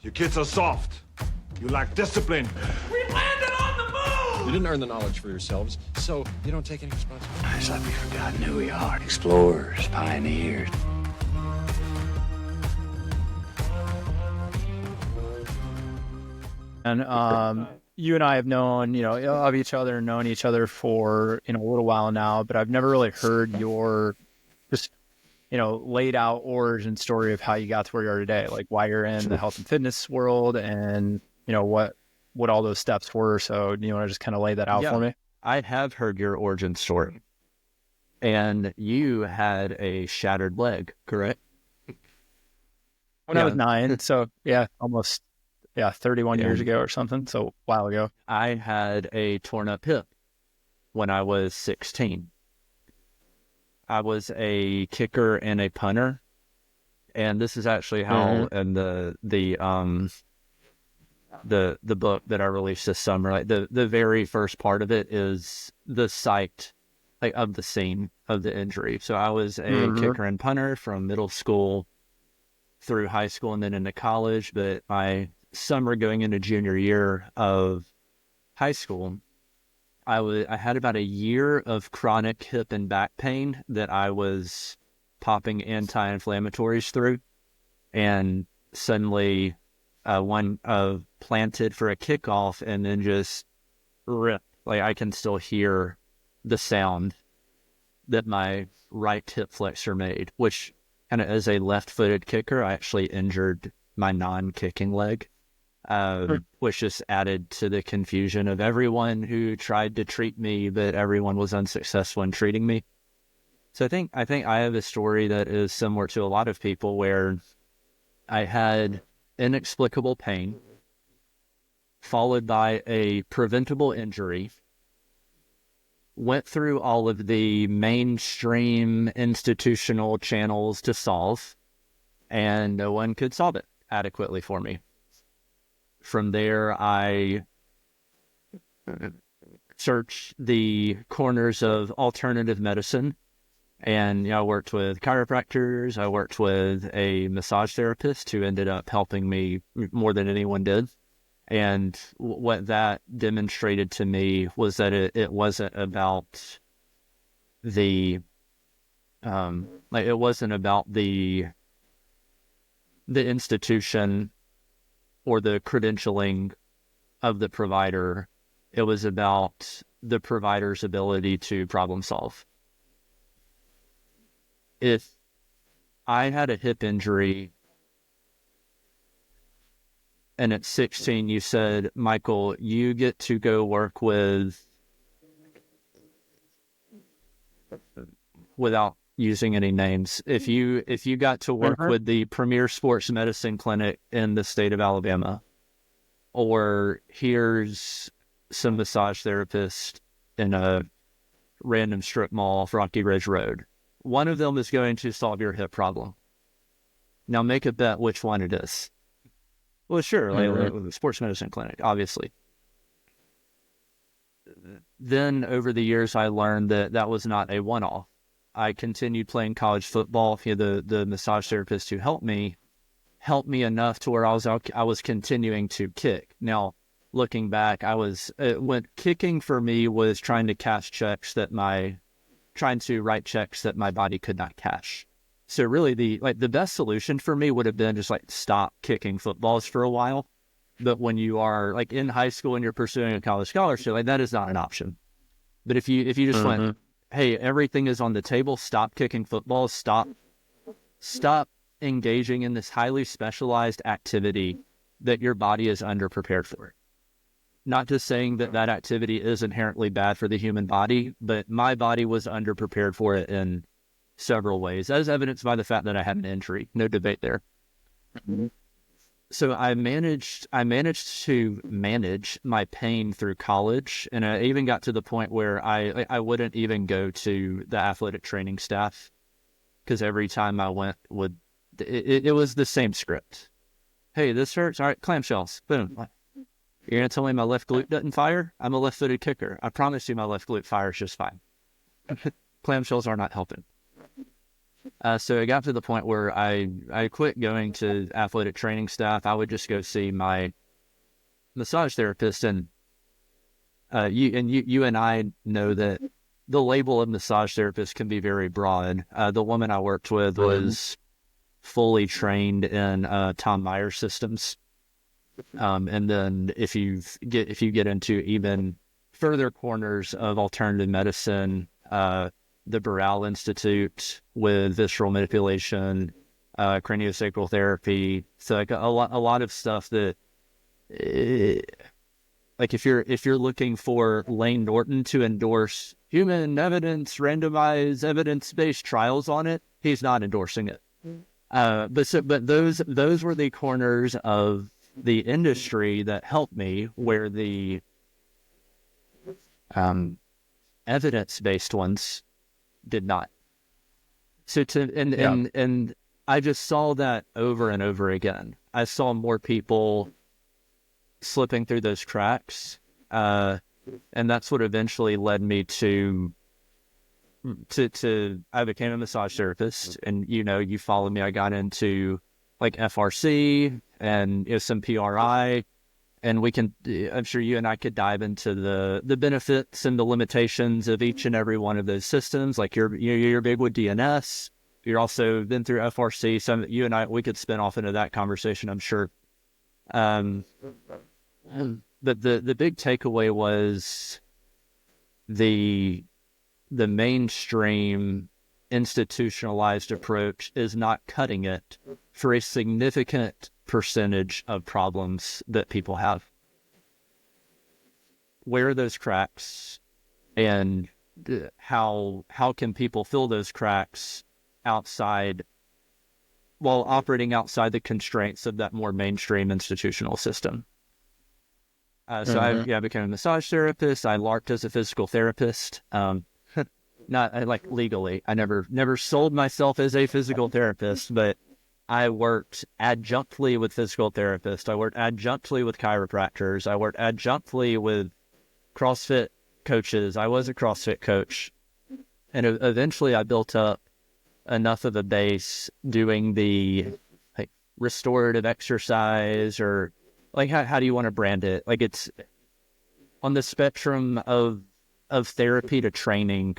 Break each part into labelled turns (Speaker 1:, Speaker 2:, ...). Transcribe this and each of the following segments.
Speaker 1: You kids are soft. You lack discipline.
Speaker 2: We landed on the moon!
Speaker 3: You didn't earn the knowledge for yourselves, so you don't take any responsibility.
Speaker 4: It's like we've forgotten who we are. Explorers, pioneers.
Speaker 5: And you and I have known, of each other, known each other for, a little while now, but I've never really heard your just, laid out origin story of how you got to where you are today, like why you're in the health and fitness world and, what all those steps were. So do you want to just kind of lay that out for me?
Speaker 6: I have heard your origin story. And you had a shattered leg, correct?
Speaker 5: When I was 9. So almost 31 years ago or something. So a while ago.
Speaker 6: I had a torn up hip when I was 16. I was a kicker and a punter. And this is actually how in the book that I released this summer, like the very first part of it is the site of the scene of the injury. So I was a kicker and punter from middle school through high school and then into college. But my summer going into junior year of high school, I had about a year of chronic hip and back pain that I was popping anti-inflammatories through, and suddenly one planted for a kickoff and then just ripped. Like I can still hear the sound that my right hip flexor made, which kind of as a left-footed kicker, I actually injured my non-kicking leg. Which just added to the confusion of everyone who tried to treat me, but everyone was unsuccessful in treating me. So I think I have a story that is similar to a lot of people where I had inexplicable pain followed by a preventable injury, went through all of the mainstream institutional channels to solve, and no one could solve it adequately for me. From there, I searched the corners of alternative medicine, and I worked with chiropractors. I worked with a massage therapist who ended up helping me more than anyone did. And what that demonstrated to me was that it wasn't about the it wasn't about the institution or the credentialing of the provider. It was about the provider's ability to problem solve. If I had a hip injury and at 16 you said, Michael, you get to go work without using any names. If you got to work with the premier sports medicine clinic in the state of Alabama, or here's some massage therapist in a random strip mall off Rocky Ridge Road, one of them is going to solve your hip problem. Now make a bet which one it is. Well, sure, like the sports medicine clinic, obviously. Then over the years, I learned that was not a one-off. I continued playing college football. The massage therapist who helped me enough to where I was continuing to kick. Now, looking back, when kicking for me was trying to write checks that my body could not cash. So really, the best solution for me would have been just stop kicking footballs for a while. But when you are in high school and you're pursuing a college scholarship, that is not an option. But if you just went, hey, everything is on the table, stop kicking footballs, stop engaging in this highly specialized activity that your body is underprepared for. Not just saying that activity is inherently bad for the human body, but my body was underprepared for it in several ways, as evidenced by the fact that I had an injury. No debate there. So I managed to manage my pain through college, and I even got to the point where I wouldn't even go to the athletic training staff, because every time I went, it was the same script. Hey, this hurts. All right, clamshells. Boom. You're going to tell me my left glute doesn't fire? I'm a left-footed kicker. I promise you my left glute fires just fine. Clamshells are not helping. So it got to the point where I quit going to athletic training staff. I would just go see my massage therapist, and you and I know that the label of massage therapist can be very broad. The woman I worked with was fully trained in Tom Myers systems, and then if you get into even further corners of alternative medicine, the Burrell Institute with visceral manipulation, craniosacral therapy. So like a lot of stuff that, like if you're looking for Lane Norton to endorse human evidence, randomized evidence-based trials on it, he's not endorsing it. But those were the corners of the industry that helped me, where the evidence-based ones did not. So and I just saw that over and over again. I saw more people slipping through those cracks, and that's what eventually led me to I became a massage therapist, and you follow me. I got into like FRC and some PRI, and I'm sure you and I could dive into the benefits and the limitations of each and every one of those systems. Like you're big with DNS. You're also been through FRC. So you and I, we could spin off into that conversation, I'm sure. But the big takeaway was the mainstream institutionalized approach is not cutting it for a significant percentage of problems that people have. Where are those cracks, and how can people fill those cracks while operating outside the constraints of that more mainstream institutional system? So I became a massage therapist. I LARPed as a physical therapist. Not like legally. I never sold myself as a physical therapist, but I worked adjunctly with physical therapists. I worked adjunctly with chiropractors. I worked adjunctly with CrossFit coaches. I was a CrossFit coach. And eventually I built up enough of a base doing the like restorative exercise, or like how do you want to brand it? Like it's on the spectrum of therapy to training.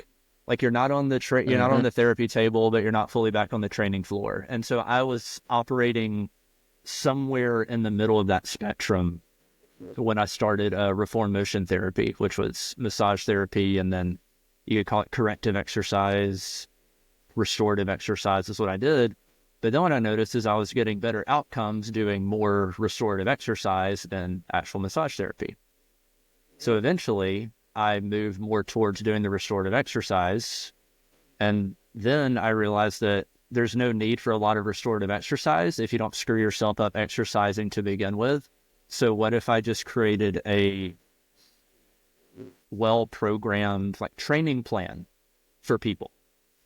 Speaker 6: Like you're not on the you're not on the therapy table, but you're not fully back on the training floor. And so I was operating somewhere in the middle of that spectrum when I started reform motion therapy, which was massage therapy, and then you could call it corrective exercise, restorative exercise is what I did. But then what I noticed is I was getting better outcomes doing more restorative exercise than actual massage therapy. So eventually I moved more towards doing the restorative exercise. And then I realized that there's no need for a lot of restorative exercise if you don't screw yourself up exercising to begin with. So what if I just created a well-programmed like training plan for people?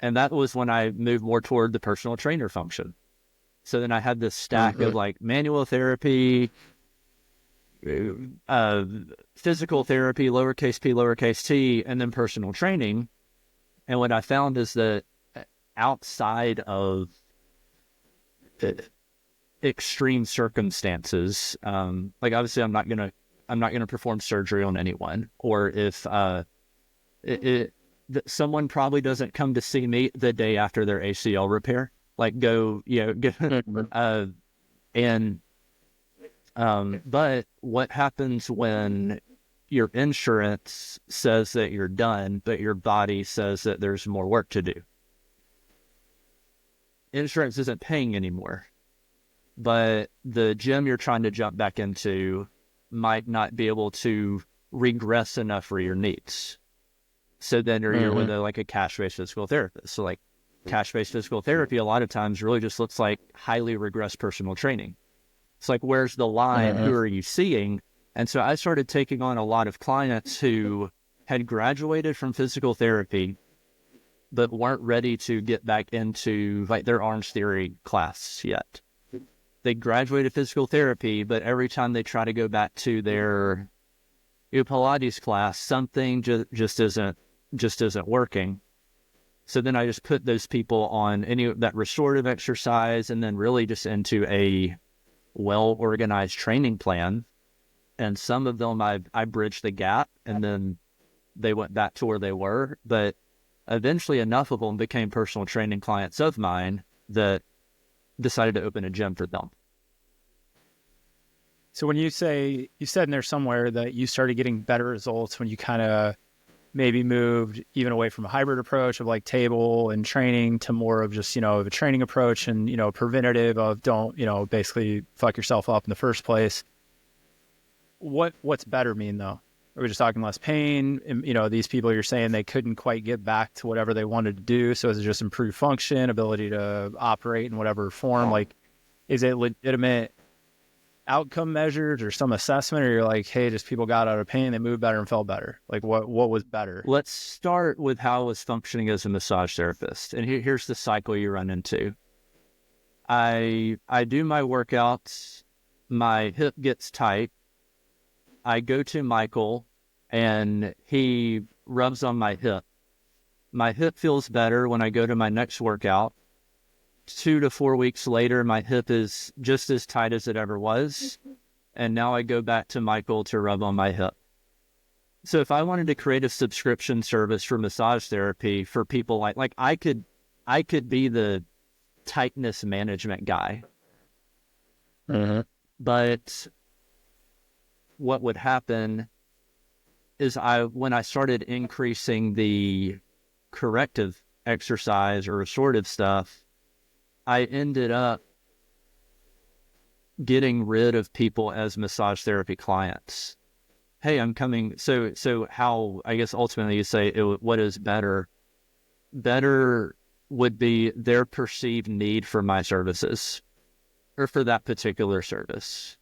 Speaker 6: And that was when I moved more toward the personal trainer function. So then I had this stack of like manual therapy, physical therapy, lowercase p, lowercase t, and then personal training. And what I found is that outside of extreme circumstances, like obviously I'm not gonna perform surgery on anyone, or if someone probably doesn't come to see me the day after their ACL repair, like but what happens when your insurance says that you're done, but your body says that there's more work to do? Insurance isn't paying anymore, but the gym you're trying to jump back into might not be able to regress enough for your needs. So then you're with a cash-based physical therapist. So like cash-based physical therapy a lot of times really just looks like highly regressed personal training. It's like, where's the line? Who are you seeing? And so I started taking on a lot of clients who had graduated from physical therapy, but weren't ready to get back into like their Orange Theory class yet. They graduated physical therapy, but every time they try to go back to their Pilates class, something just isn't working. So then I just put those people on any that restorative exercise, and then really just into a well-organized training plan. And some of them I bridged the gap, and then they went back to where they were. But eventually enough of them became personal training clients of mine that decided to open a gym for them.
Speaker 5: So when you said in there somewhere that you started getting better results when you kind of maybe moved even away from a hybrid approach of like table and training to more of just, of a training approach and, preventative of don't, basically fuck yourself up in the first place. What's better mean though? Are we just talking less pain? And, these people you're saying they couldn't quite get back to whatever they wanted to do. So is it just improved function, ability to operate in whatever form? Like, is it legitimate outcome measures or some assessment, or you're like, hey, just people got out of pain, they moved better and felt better? Like what was better?
Speaker 6: Let's start with how I was functioning as a massage therapist. And here's the cycle you run into. I do my workouts, my hip gets tight. I go to Michael and he rubs on my hip. My hip feels better when I go to my next workout. 2 to 4 weeks later, my hip is just as tight as it ever was. And now I go back to Michael to rub on my hip. So if I wanted to create a subscription service for massage therapy for people like I could be the tightness management guy. But what would happen is when I started increasing the corrective exercise or restorative stuff, I ended up getting rid of people as massage therapy clients. Hey, I'm coming. So how, I guess ultimately you say, what is better? Better would be their perceived need for my services or for that particular service.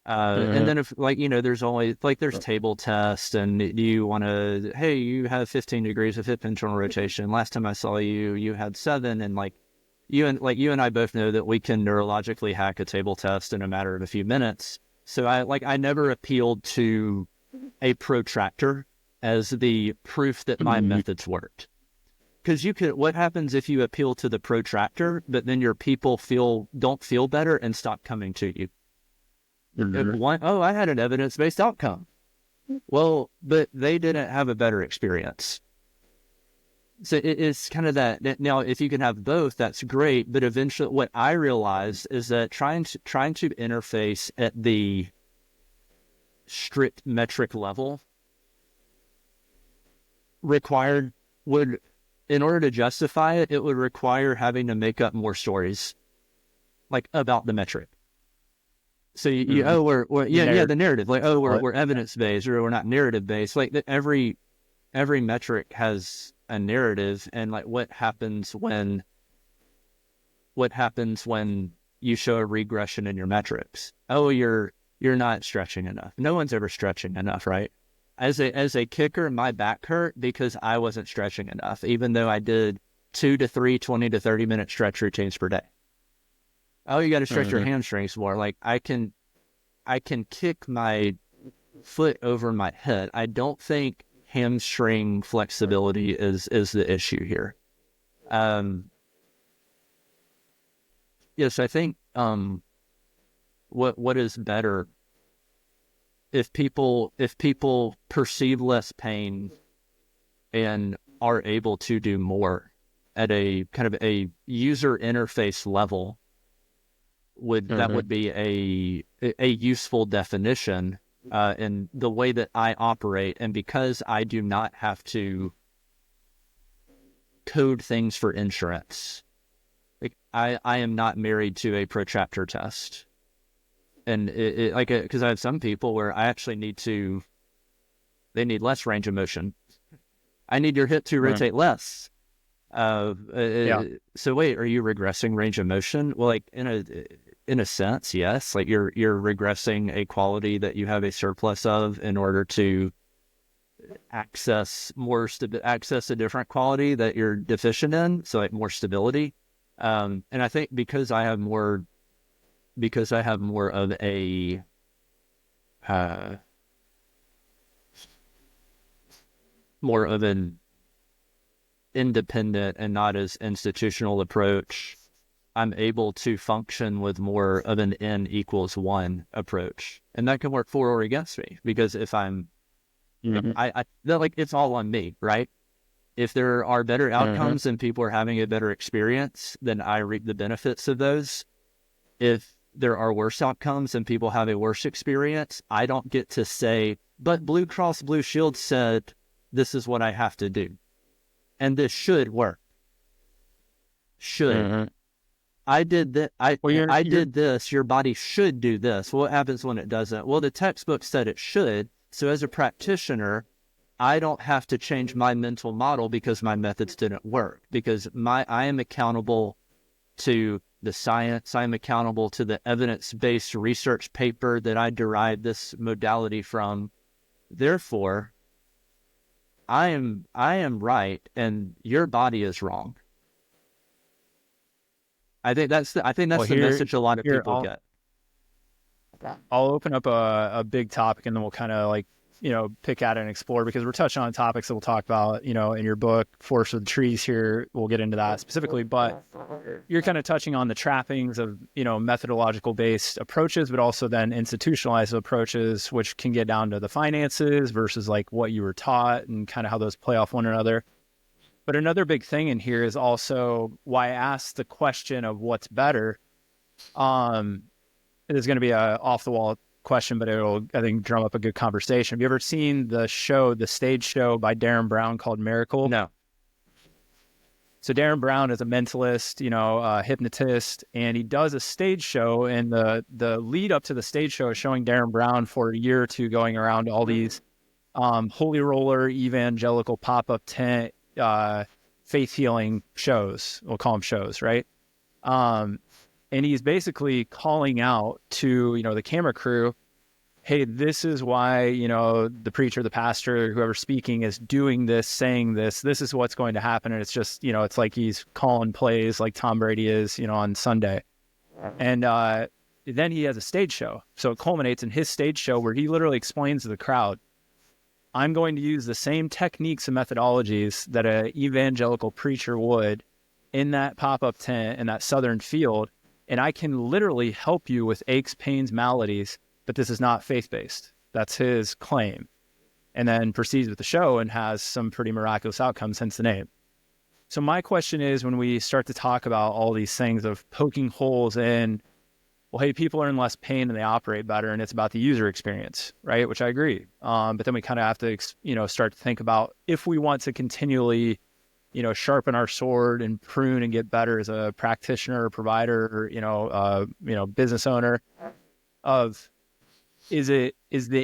Speaker 6: And then if there's always there's table tests and you want to, hey, you have 15 degrees of hip internal rotation. Last time I saw you had 7, and you and I both know that we can neurologically hack a table test in a matter of a few minutes. So I never appealed to a protractor as the proof that my methods worked. Because what happens if you appeal to the protractor, but then your people don't feel better and stop coming to you? I had an evidence-based outcome. Well, but they didn't have a better experience. So it's kind of that. Now, if you can have both, that's great. But eventually, what I realized is that trying to interface at the strict metric level in order to justify it, it would require having to make up more stories, about the metric. So the narrative, we're evidence based or we're not narrative based. Every metric has a narrative, and what happens when you show a regression in your metrics? Oh, you're not stretching enough. No one's ever stretching enough, right? As a kicker, my back hurt because I wasn't stretching enough, even though I did 2 to 3 20 to 30 minute stretch routines per day. Oh, you got to stretch your hamstrings more. I can kick my foot over my head. I don't think hamstring flexibility is the issue here. Yes, I think what is better if people perceive less pain and are able to do more at a kind of a user interface level. That would be a useful definition in the way that I operate. And because I do not have to code things for insurance, I am not married to a protractor test. And because I have some people where I actually they need less range of motion. I need your hip to rotate less. So wait, are you regressing range of motion? Well, in a sense, yes. You're regressing a quality that you have a surplus of in order to access a different quality that you're deficient in. So more stability. And I think because I have more of a independent and not as institutional approach, I'm able to function with more of an N equals 1 approach. And that can work for or against me, because if I'm, like, it's all on me, right? If there are better outcomes and people are having a better experience, then I reap the benefits of those. If there are worse outcomes and people have a worse experience, I don't get to say, but Blue Cross Blue Shield said this is what I have to do. And this should work. Should. I did that. I did this. Your body should do this. What happens when it doesn't? Well, the textbook said it should. So as a practitioner, I don't have to change my mental model because my methods didn't work. Because I am accountable to the science. I'm accountable to the evidence-based research paper that I derived this modality from. Therefore, I am right, and your body is wrong. I think that's the message a lot of people get.
Speaker 5: I'll open up a big topic, and then we'll kind of like, pick at it and explore, because we're touching on topics that we'll talk about, in your book, Forest for the Trees here. We'll get into that specifically, but you're kind of touching on the trappings of, methodological based approaches, but also then institutionalized approaches, which can get down to the finances versus like what you were taught and kind of how those play off one another. But another big thing in here is also why I asked the question of what's better. It is going to be a off the wall question, but it'll, I think, drum up a good conversation. Have you ever seen the stage show by Darren Brown called Miracle?
Speaker 6: No.
Speaker 5: So Darren Brown is a mentalist, a hypnotist, and he does a stage show, and the lead up to the stage show is showing Darren Brown for a year or two going around to all these holy roller evangelical pop-up tent faith healing shows. We'll call them shows, right? And he's basically calling out to, the camera crew, hey, this is why, the preacher, the pastor, whoever's speaking is doing this, saying this, this is what's going to happen. And it's just, it's like he's calling plays like Tom Brady is, on Sunday. And then he has a stage show. So it culminates in his stage show where he literally explains to the crowd, I'm going to use the same techniques and methodologies that an evangelical preacher would in that pop-up tent in that southern field. And I can literally help you with aches, pains, maladies, but this is not faith-based. That's his claim. And then proceeds with the show and has some pretty miraculous outcomes, hence the name. So my question is, when we start to talk about all these things of poking holes in, well, hey, people are in less pain and they operate better, and it's about the user experience, right? Which I agree. But then we kind of have to, start to think about, if we want to continually sharpen our sword and prune and get better as a practitioner or provider or, business owner, is the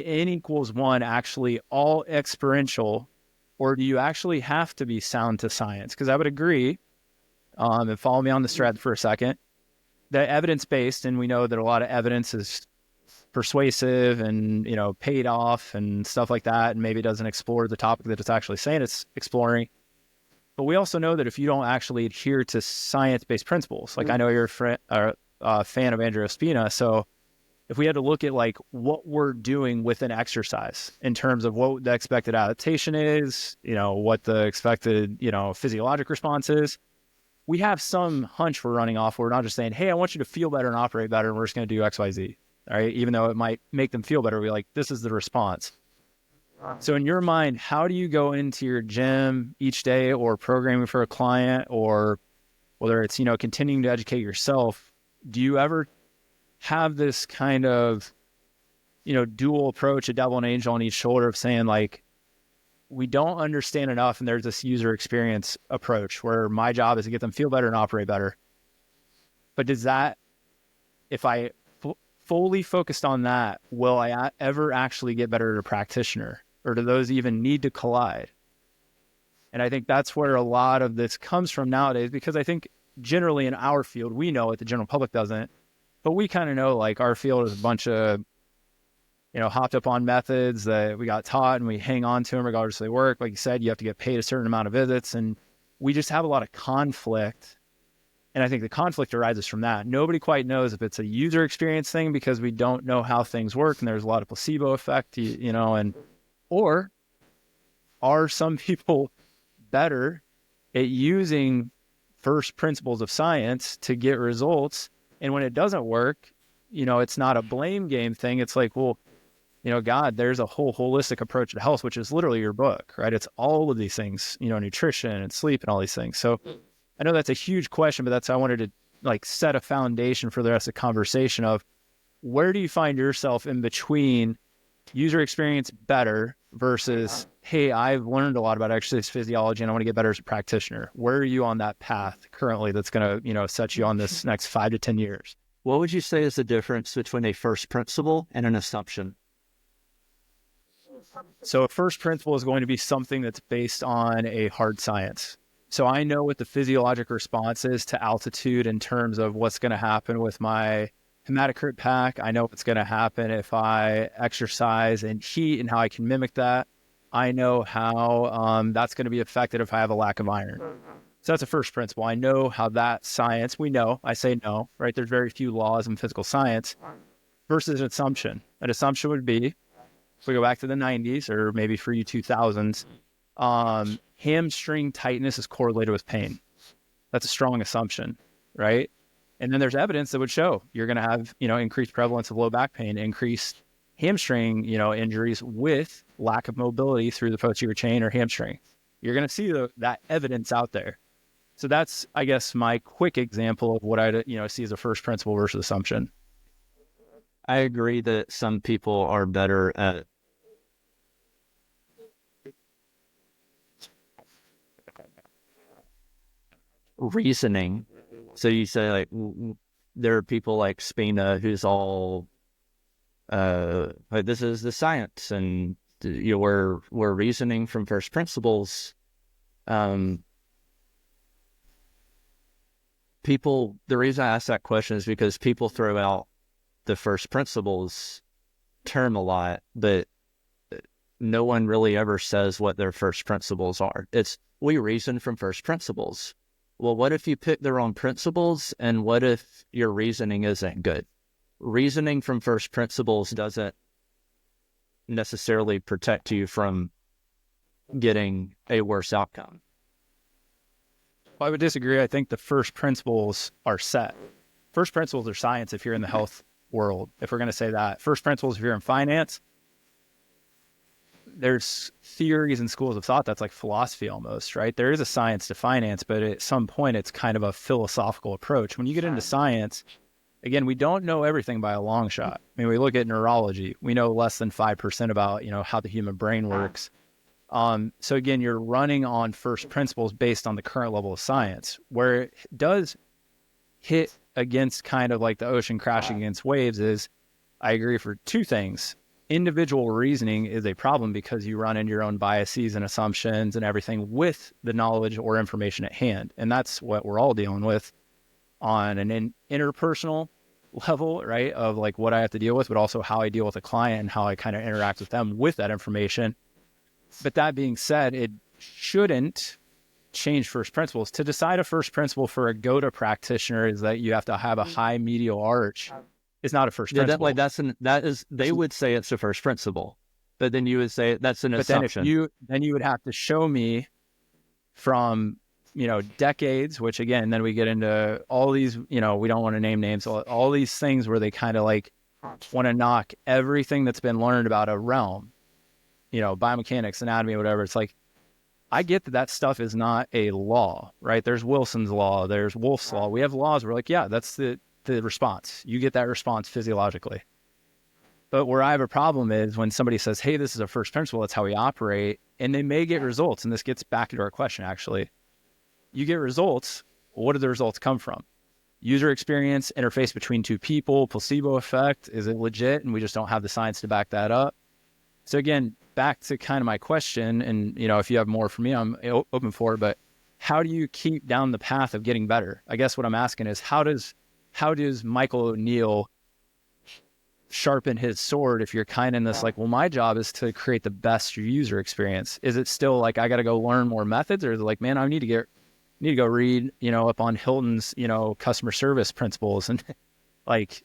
Speaker 5: N equals 1 actually all experiential, or do you actually have to be sound to science? Because I would agree, and follow me on this thread for a second, that evidence-based, and we know that a lot of evidence is persuasive and, paid off and stuff like that, and maybe doesn't explore the topic that it's actually saying it's exploring. But we also know that if you don't actually adhere to science-based principles, like I know you're a fan of Andrea Spina, so if we had to look at like what we're doing with an exercise in terms of what the expected adaptation is, what the expected, physiologic response is, we have some hunch we're running off. We're not just saying, hey, I want you to feel better and operate better, and we're just going to do X, Y, Z. All right. Even though it might make them feel better, we're like, this is the response. So in your mind, how do you go into your gym each day or programming for a client, or whether it's, continuing to educate yourself? Do you ever have this kind of, dual approach, a devil and angel on each shoulder of saying like, we don't understand enough, and there's this user experience approach where my job is to get them feel better and operate better. But does that, if I fully focused on that, will I ever actually get better as a practitioner? Or do those even need to collide? And I think that's where a lot of this comes from nowadays, because I think generally in our field, we know it, the general public doesn't, but we kind of know like our field is a bunch of, hopped up on methods that we got taught and we hang on to them regardless if they work. Like you said, you have to get paid a certain amount of visits, and we just have a lot of conflict. And I think the conflict arises from that. Nobody quite knows if it's a user experience thing because we don't know how things work, and there's a lot of placebo effect, or are some people better at using first principles of science to get results. And when it doesn't work, it's not a blame game thing. It's like, well, God, there's a whole holistic approach to health, which is literally your book, right? It's all of these things, nutrition and sleep and all these things. So I know that's a huge question, but I wanted to set a foundation for the rest of the conversation of where do you find yourself in between user experience better versus, hey, I've learned a lot about exercise physiology and I want to get better as a practitioner. Where are you on that path currently that's going to, set you on this next 5 to 10 years?
Speaker 6: What would you say is the difference between a first principle and an assumption?
Speaker 5: So a first principle is going to be something that's based on a hard science. So I know what the physiologic response is to altitude in terms of what's going to happen with my hematocrit pack. I know what's going to happen if I exercise in heat and how I can mimic that. I know how that's going to be affected if I have a lack of iron. So that's a first principle. I know how that science, we know, I say no, right? There's very few laws in physical science versus an assumption. An assumption would be, if we go back to the 90s or maybe for you 2000s, hamstring tightness is correlated with pain. That's a strong assumption, right? And then there's evidence that would show you're going to have, increased prevalence of low back pain, increased hamstring, injuries with lack of mobility through the posterior chain or hamstring. You're going to see that evidence out there. So that's, I guess, my quick example of what I, see as a first principle versus assumption.
Speaker 6: I agree that some people are better at reasoning. So you say there are people like Spina who's all this is the science and we're reasoning from first principles. People, the reason I ask that question is because people throw out the first principles term a lot, but no one really ever says what their first principles are. It's we reason from first principles. Well, what if you pick the wrong principles, and what if your reasoning isn't good? Reasoning from first principles doesn't necessarily protect you from getting a worse outcome.
Speaker 5: Well, I would disagree. I think the first principles are set. First principles are science if you're in the health world, if we're going to say that. First principles if you're in finance, there's theories and schools of thought that's like philosophy almost, right? There is a science to finance, but at some point it's kind of a philosophical approach. When you get into science, again, we don't know everything by a long shot. I mean, we look at neurology, we know less than 5% about, how the human brain works. So again, you're running on first principles based on the current level of science. Where it does hit against kind of like the ocean crashing against waves is, I agree for two things. Individual reasoning is a problem because you run into your own biases and assumptions and everything with the knowledge or information at hand. And that's what we're all dealing with on an interpersonal level, right? Of like what I have to deal with, but also how I deal with a client and how I kind of interact with them with that information. But that being said, it shouldn't change first principles. To decide a first principle for a GOTA practitioner is that you have to have a high medial arch. It's not a first principle.
Speaker 6: They would say it's a first principle, but then you would say that's an assumption.
Speaker 5: Then you would have to show me from, decades, which again, then we get into all these, we don't want to name names, all these things where they kind of like want to knock everything that's been learned about a realm, biomechanics, anatomy, whatever. It's like, I get that stuff is not a law, right? There's Wilson's law, there's Wolff's law. We have laws. We're like, yeah, that's the response. You get that response physiologically. But where I have a problem is when somebody says, hey, this is a first principle, that's how we operate, and they may get results. And this gets back into our question, actually. You get results. What do the results come from? User experience, interface between two people, placebo effect. Is it legit? And we just don't have the science to back that up. So again, back to kind of my question, and if you have more for me, I'm open for it, but how do you keep down the path of getting better? I guess what I'm asking is how does Michael O'Neal sharpen his sword if you're kind of in this like, well, my job is to create the best user experience? Is it still like I got to go learn more methods, or is it like, man, I need to go read, up on Hilton's, customer service principles and like,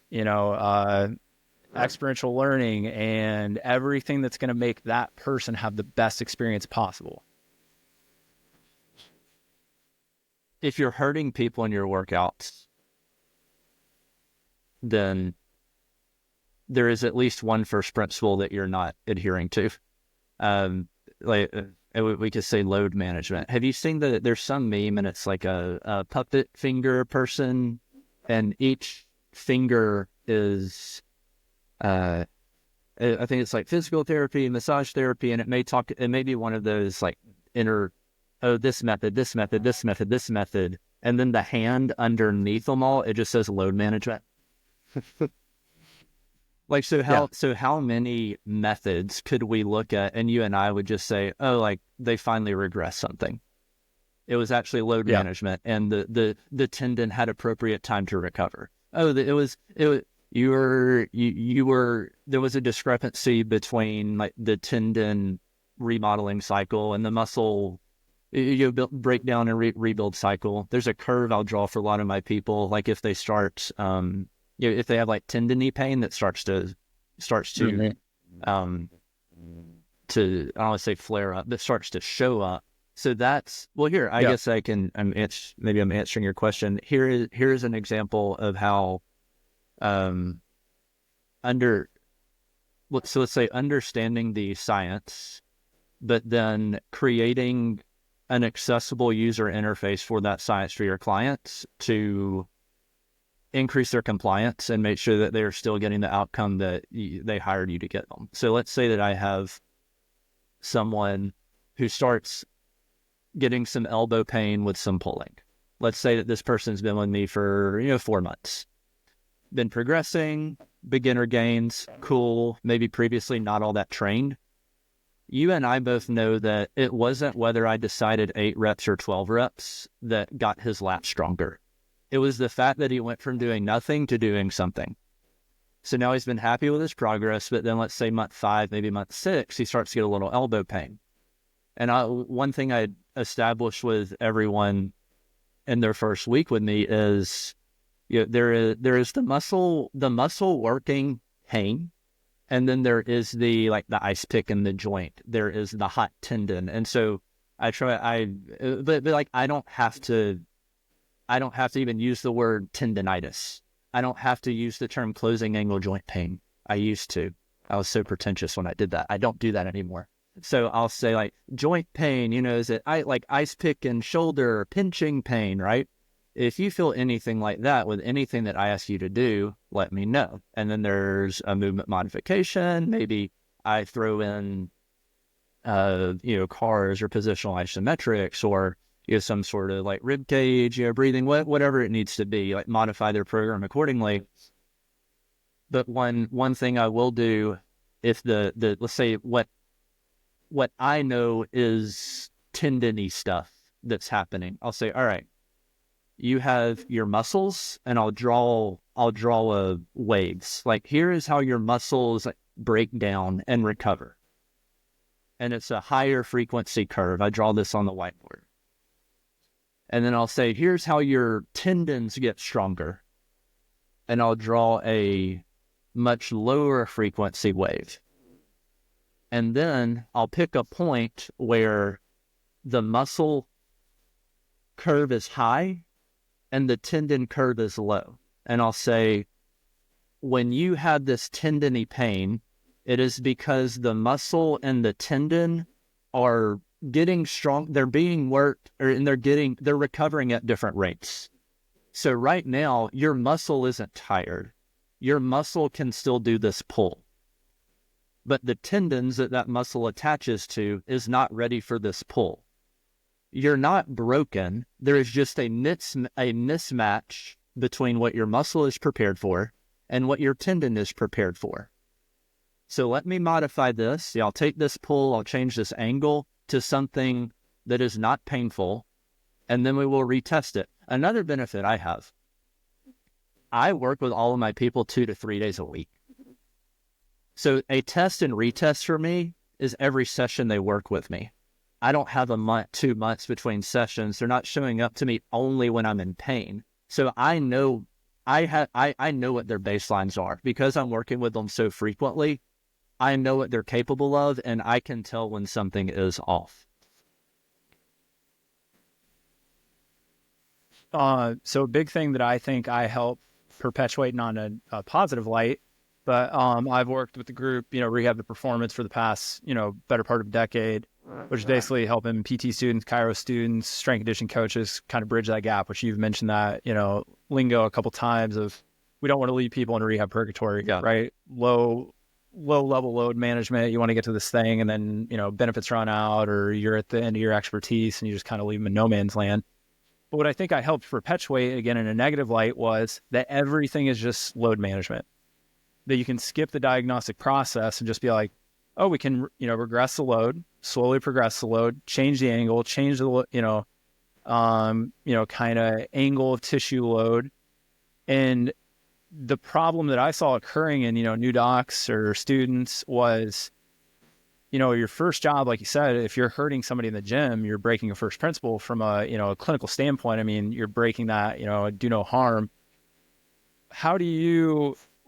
Speaker 5: experiential learning and everything that's going to make that person have the best experience possible?
Speaker 6: if you're hurting people in your workouts, then there is at least one first principle that you're not adhering to. Like we could say load management. Have you seen there's some meme and it's like a puppet finger person, and each finger is, I think it's like physical therapy, massage therapy, and it may be one of those like this method, this method, this method, this method, and then the hand underneath them all, it just says load management. Like, so how many methods could we look at and you and I would just say, oh, like they finally regressed something. It was actually load management, and the tendon had appropriate time to recover. Oh, there was a discrepancy between like the tendon remodeling cycle and the muscle breakdown and rebuild cycle. There's a curve I'll draw for a lot of my people. Like if they start, if they have like tendon pain that starts to I don't want to say flare up, but starts to show up. So that's, well, here, I guess I'm answering your question. Here's an example of how, let's say understanding the science, but then creating an accessible user interface for that science for your clients to increase their compliance and make sure that they're still getting the outcome that they hired you to get them. So let's say that I have someone who starts getting some elbow pain with some pulling. Let's say that this person's been with me for 4 months, been progressing, beginner gains, cool, maybe previously not all that trained. You and I both know that it wasn't whether I decided 8 reps or 12 reps that got his lat stronger. It was the fact that he went from doing nothing to doing something. So now he's been happy with his progress, but then let's say month 5, maybe month 6, he starts to get a little elbow pain. And one thing I established with everyone in their first week with me is, there is the muscle working pain, and then there is the ice pick in the joint. There is the hot tendon, and so I don't have to even use the word tendinitis. I don't have to use the term closing angle joint pain. I used to. I was so pretentious when I did that. I don't do that anymore. So I'll say like joint pain, is it like ice pick and shoulder pinching pain, right? If you feel anything like that with anything that I ask you to do, let me know. And then there's a movement modification. Maybe I throw in, cars or positional isometrics, or some sort of like rib cage, breathing, whatever it needs to be, like modify their program accordingly. But one thing I will do, if let's say what I know is tendony stuff that's happening, I'll say, all right, you have your muscles, and I'll draw waves. Like, here is how your muscles break down and recover. And it's a higher frequency curve. I draw this on the whiteboard. And then I'll say, here's how your tendons get stronger. And I'll draw a much lower frequency wave. And then I'll pick a point where the muscle curve is high and the tendon curve is low. And I'll say, when you have this tendony pain, it is because the muscle and the tendon are getting strong. They're being worked, and they're recovering at different rates. So right now, your muscle isn't tired. Your muscle can still do this pull. But the tendons that muscle attaches to is not ready for this pull. You're not broken. There is just a mismatch between what your muscle is prepared for and what your tendon is prepared for. So let me modify this. I'll take this pull, I'll change this angle to something that is not painful, and then we will retest it. Another benefit I have, I work with all of my people 2 to 3 days a week. So a test and retest for me is every session they work with me. I don't have a month, 2 months between sessions. They're not showing up to me only when I'm in pain. So I know I know what their baselines are because I'm working with them so frequently. I know what they're capable of, and I can tell when something is off.
Speaker 5: So a big thing that I think I help perpetuate, not a positive light, but I've worked with the group, Rehab the Performance for the past, better part of a decade, which is basically helping PT students, Chiro students, strength conditioning coaches kind of bridge that gap, which you've mentioned that, lingo a couple times of we don't want to lead people into rehab purgatory, right? Low level load management. You want to get to this thing and then, benefits run out or you're at the end of your expertise and you just kind of leave them in no man's land. But what I think I helped perpetuate, again, in a negative light, was that everything is just load management. That you can skip the diagnostic process and just be like, oh, we can, regress the load, slowly progress the load, change the angle, change the, kind of angle of tissue load. And the problem that I saw occurring in, new docs or students was, your first job, like you said, if you're hurting somebody in the gym, you're breaking a first principle from a clinical standpoint. I mean, you're breaking that, do no harm.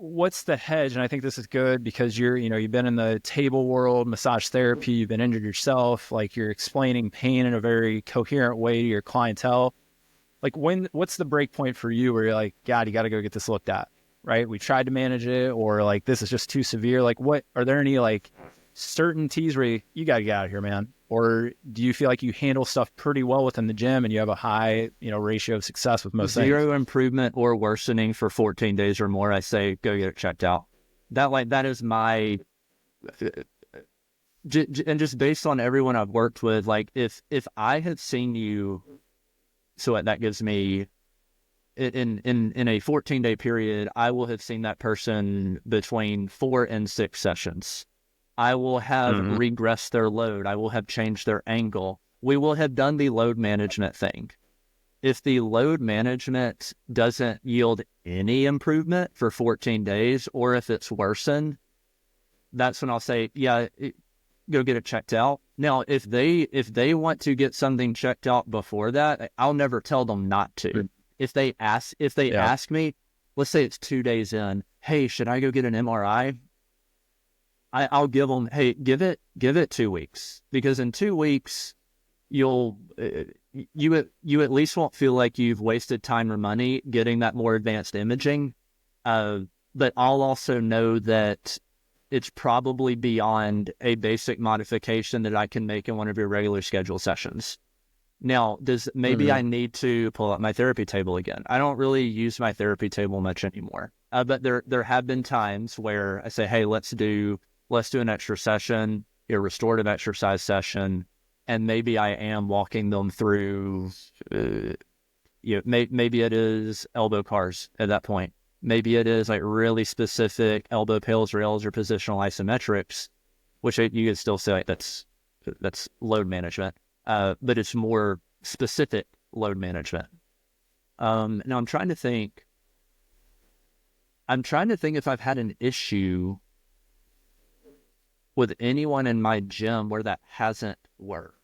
Speaker 5: What's the hedge? And I think this is good because you've been in the table world, massage therapy, you've been injured yourself, like you're explaining pain in a very coherent way to your clientele. Like what's the break point for you where you're like, God, you got to go get this looked at, right? We tried to manage it, or like, this is just too severe. Like are there any like certainties where you got to get out of here, man? Or do you feel like you handle stuff pretty well within the gym and you have a high, ratio of success with most things?
Speaker 6: Zero improvement or worsening for 14 days or more, I say, go get it checked out. That is my, and just based on everyone I've worked with, like if I had seen you, so that gives me, in a 14-day period, I will have seen that person between 4 and 6 sessions. I will have regressed their load. I will have changed their angle. We will have done the load management thing. If the load management doesn't yield any improvement for 14 days, or if it's worsened, that's when I'll say, go get it checked out. Now, if they want to get something checked out before that, I'll never tell them not to. If they ask me, let's say it's 2 days in, hey, should I go get an MRI? I'll give them, hey, give it 2 weeks, because in 2 weeks you at least won't feel like you've wasted time or money getting that more advanced imaging. But I'll also know that it's probably beyond a basic modification that I can make in one of your regular scheduled sessions. Now, maybe I need to pull out my therapy table again. I don't really use my therapy table much anymore. But there have been times where I say, hey, let's do an extra session, a restorative exercise session, and maybe I am walking them through, maybe it is elbow cars at that point. Maybe it is like really specific elbow pails, rails, or positional isometrics, which you could still say like that's load management, but it's more specific load management. Now I'm trying to think if I've had an issue with anyone in my gym where that hasn't worked.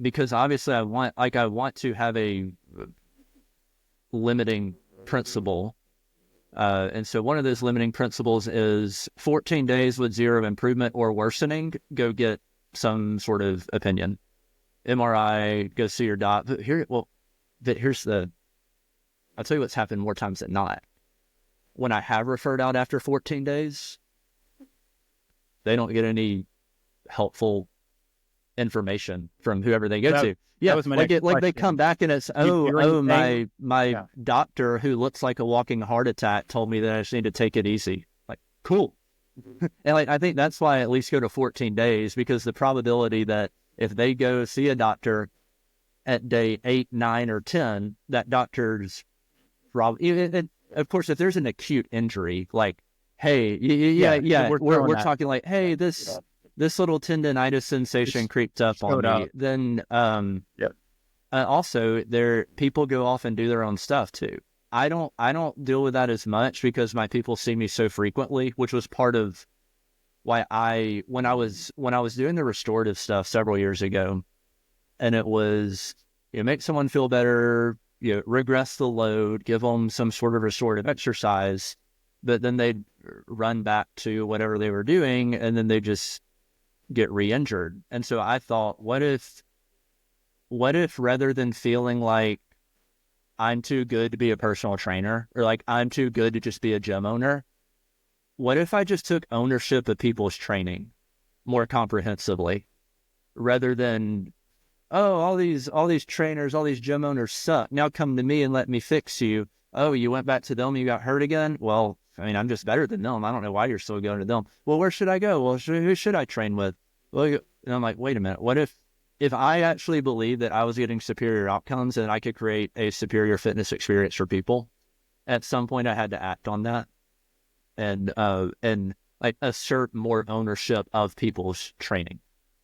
Speaker 6: Because obviously I want to have a limiting principle. And so one of those limiting principles is 14 days with zero improvement or worsening, go get some sort of opinion. MRI, go see your doc. I'll tell you what's happened more times than not. When I have referred out after 14 days, they don't get any helpful information from whoever they go to. Yeah, they come back and it's, my doctor who looks like a walking heart attack told me that I just need to take it easy. Like, cool. And I think that's why I at least go to 14 days, because the probability that if they go see a doctor at day 8, 9, or 10, that doctor's probably, of course, if there's an acute injury, like, hey, we're talking like, hey, this little tendonitis sensation creeped up on me. Then also people go off and do their own stuff too. I don't deal with that as much because my people see me so frequently, which was part of why when I was doing the restorative stuff several years ago, and it was make someone feel better, regress the load, give them some sort of restorative exercise, but then they'd run back to whatever they were doing, and then they just get re-injured. And so I thought, what if what if rather than feeling like I'm too good to be a personal trainer or like I'm too good to just be a gym owner, what if I just took ownership of people's training more comprehensively rather than, oh, all these trainers, all these gym owners suck. Now come to me and let me fix you. Oh, you went back to them, you got hurt again? Well, I mean, I'm just better than them. I don't know why you're still going to them. Well, where should I go? Well, who should I train with? Well, and I'm like, wait a minute. What if I actually believed that I was getting superior outcomes and I could create a superior fitness experience for people? At some point, I had to act on that and like assert more ownership of people's training.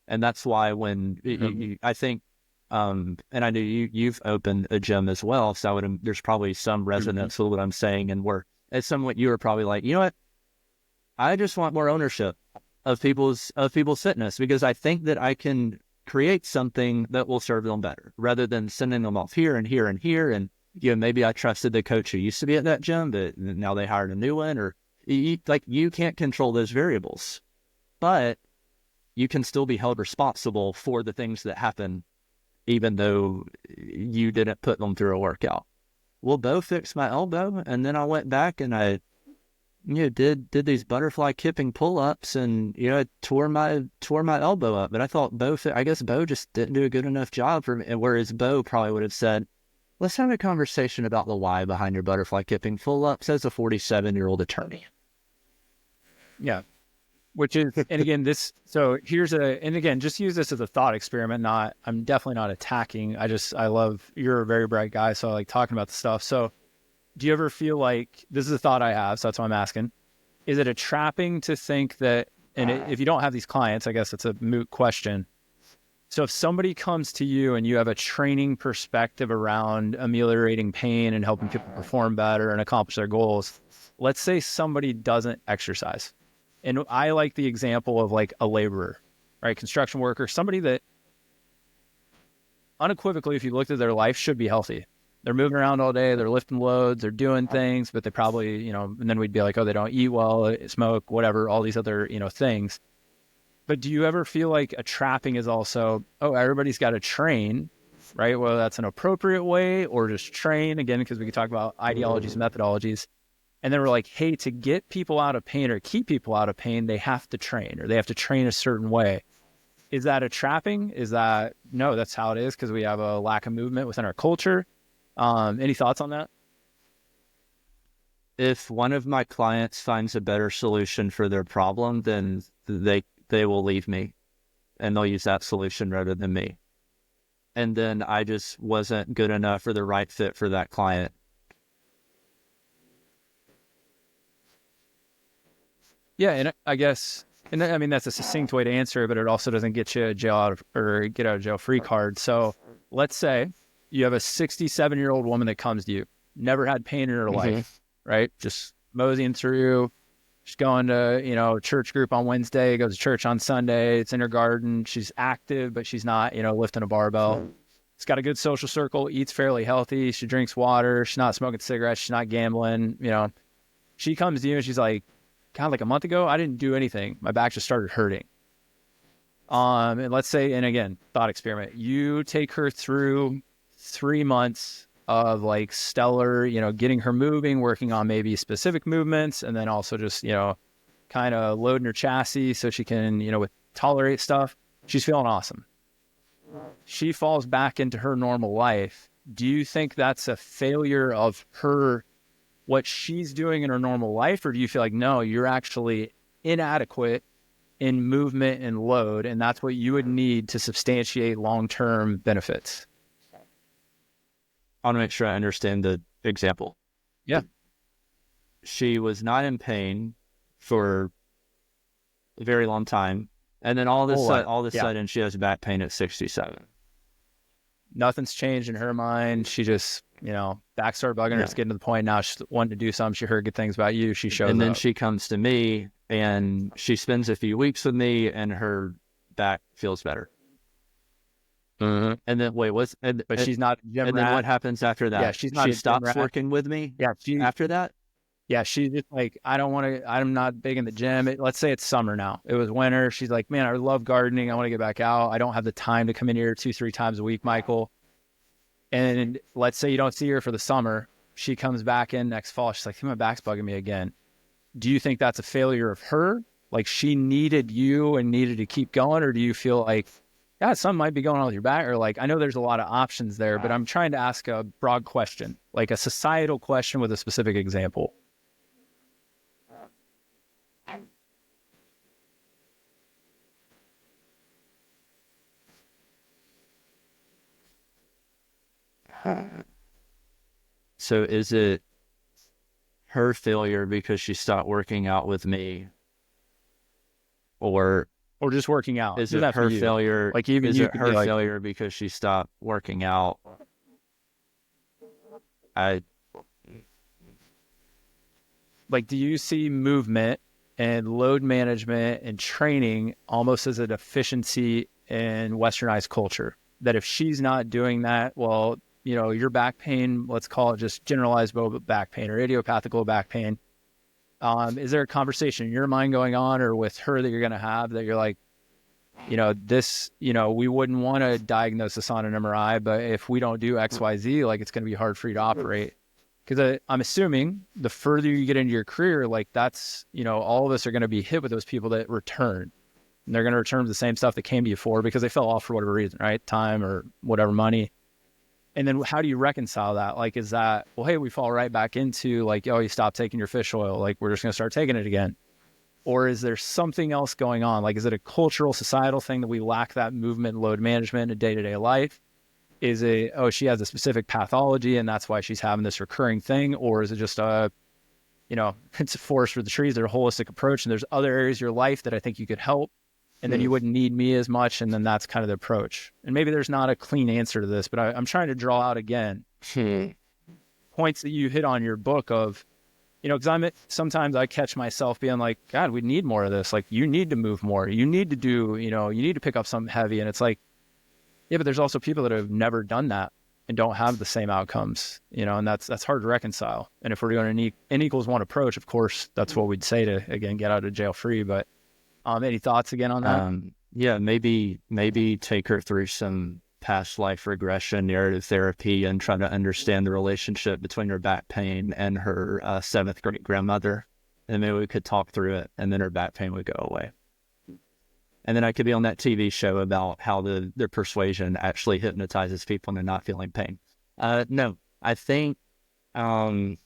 Speaker 6: And that's why when I think, and I know you've opened a gym as well, so there's probably some resonance with what I'm saying, and at some point you were probably like, you know what, I just want more ownership of people's fitness because I think that I can create something that will serve them better rather than sending them off here and here and here. And maybe I trusted the coach who used to be at that gym, but now they hired a new one, or you can't control those variables, but you can still be held responsible for the things that happen, even though you didn't put them through a workout. Well, Beau fixed my elbow, and then I went back and I, did these butterfly kipping pull-ups, and tore my elbow up. But I thought I guess Beau just didn't do a good enough job for me. Whereas Beau probably would have said, "Let's have a conversation about the why behind your butterfly kipping pull-ups," as a 47-year-old attorney.
Speaker 5: Yeah. Which is, and again, and again, just use this as a thought experiment. I'm definitely not attacking. You're a very bright guy, so I like talking about the stuff. So do you ever feel like, this is a thought I have, so that's why I'm asking, is it a trapping to think that, and if you don't have these clients, I guess it's a moot question. So if somebody comes to you and you have a training perspective around ameliorating pain and helping people perform better and accomplish their goals, let's say somebody doesn't exercise. And I like the example of like a laborer, right? Construction worker, somebody that unequivocally, if you looked at their life, should be healthy. They're moving around all day, they're lifting loads, they're doing things, but they probably, and then we'd be like, oh, they don't eat well, smoke, whatever, all these other, things. But do you ever feel like a trapping is also, oh, everybody's got to train, right? Whether that's an appropriate way or just train, again, because we could talk about ideologies, methodologies. And then we're like, hey, to get people out of pain or keep people out of pain, they have to train, or they have to train a certain way. Is that a trapping? No, that's how it is because we have a lack of movement within our culture. Any thoughts on that?
Speaker 6: If one of my clients finds a better solution for their problem, then they will leave me and they'll use that solution rather than me. And then I just wasn't good enough or the right fit for that client.
Speaker 5: Yeah, and I guess, and I mean, that's a succinct way to answer it, but it also doesn't get you a get out of jail free card. So let's say you have a 67-year-old woman that comes to you, never had pain in her life, right? Just moseying through, she's going to, church group on Wednesday, goes to church on Sunday, it's in her garden, she's active, but she's not, lifting a barbell. She's got a good social circle, eats fairly healthy, she drinks water, she's not smoking cigarettes, she's not gambling, She comes to you and she's like, God, like a month ago, I didn't do anything. My back just started hurting. And let's say, and again, thought experiment, you take her through 3 months of like stellar, getting her moving, working on maybe specific movements, and then also just, kind of loading her chassis so she can, tolerate stuff. She's feeling awesome. She falls back into her normal life. Do you think that's a failure of her, what she's doing in her normal life, or do you feel like, no, you're actually inadequate in movement and load, and that's what you would need to substantiate long-term benefits?
Speaker 6: I want to make sure I understand the example.
Speaker 5: Yeah.
Speaker 6: She was not in pain for a very long time, and then all of a sudden she has back pain at 67.
Speaker 5: Nothing's changed in her mind. She just, back started bugging her. It's getting to the point now she's wanting to do something. She heard good things about you. She shows up.
Speaker 6: And then she comes to me and she spends a few weeks with me and her back feels better.
Speaker 5: Mm-hmm.
Speaker 6: And then
Speaker 5: but she's not.
Speaker 6: And then what happens after that?
Speaker 5: Yeah, she's not.
Speaker 6: She stops working with me.
Speaker 5: Yeah,
Speaker 6: after that.
Speaker 5: Yeah, she's just like, I don't want to, I'm not big in the gym. Let's say it's summer now. It was winter. She's like, man, I love gardening. I want to get back out. I don't have the time to come in here 2-3 times a week, Michael. And let's say you don't see her for the summer. She comes back in next fall. She's like, my back's bugging me again. Do you think that's a failure of her? Like she needed you and needed to keep going? Or do you feel like, yeah, something might be going on with your back? Or like, I know there's a lot of options there, but I'm trying to ask a broad question, like a societal question with a specific example.
Speaker 6: So is it her failure because she stopped working out with me, or
Speaker 5: just working out?
Speaker 6: is it her failure?
Speaker 5: Like even
Speaker 6: is
Speaker 5: you
Speaker 6: it
Speaker 5: could
Speaker 6: her
Speaker 5: be like,
Speaker 6: failure because she stopped working out?
Speaker 5: like, do you see movement and load management and training almost as a deficiency in westernized culture? That if she's not doing that, well, you know, your back pain, let's call it just generalized back pain or idiopathic back pain. Is there a conversation in your mind going on or with her that you're going to have that you're like, you know, this, you know, we wouldn't want to diagnose this on an MRI, but if we don't do X, Y, Z, like it's going to be hard for you to operate. Because I'm assuming the further you get into your career, like that's, you know, all of us are going to be hit with those people that return. And they're going to return to the same stuff that came to you for because they fell off for whatever reason, right? Time or whatever, money. And then how do you reconcile that? Like, is that, well, hey, we fall right back into like, oh, you stopped taking your fish oil. Like, we're just going to start taking it again. Or is there something else going on? Like, is it a cultural, societal thing that we lack that movement and load management in day-to-day life? Is it, oh, she has a specific pathology and that's why she's having this recurring thing? Or is it just a, you know, it's a forest for the trees, there's a holistic approach and there's other areas of your life that I think you could help and then you wouldn't need me as much. And then that's kind of the approach. And maybe there's not a clean answer to this, but I'm trying to draw out again points that you hit on your book of, you know, because sometimes I catch myself being like, God, we need more of this. Like, you need to move more. You need to do, you know, you need to pick up something heavy. And it's like, yeah, but there's also people that have never done that and don't have the same outcomes, you know, and that's hard to reconcile. And if we're doing an N equals 1 approach, of course, that's what we'd say to, again, get out of jail free. But any thoughts again on that?
Speaker 6: Yeah, maybe take her through some past life regression narrative therapy and try to understand the relationship between her back pain and her 7th great grandmother. And maybe we could talk through it and then her back pain would go away. And then I could be on that TV show about how their persuasion actually hypnotizes people into not feeling pain. No, I think, I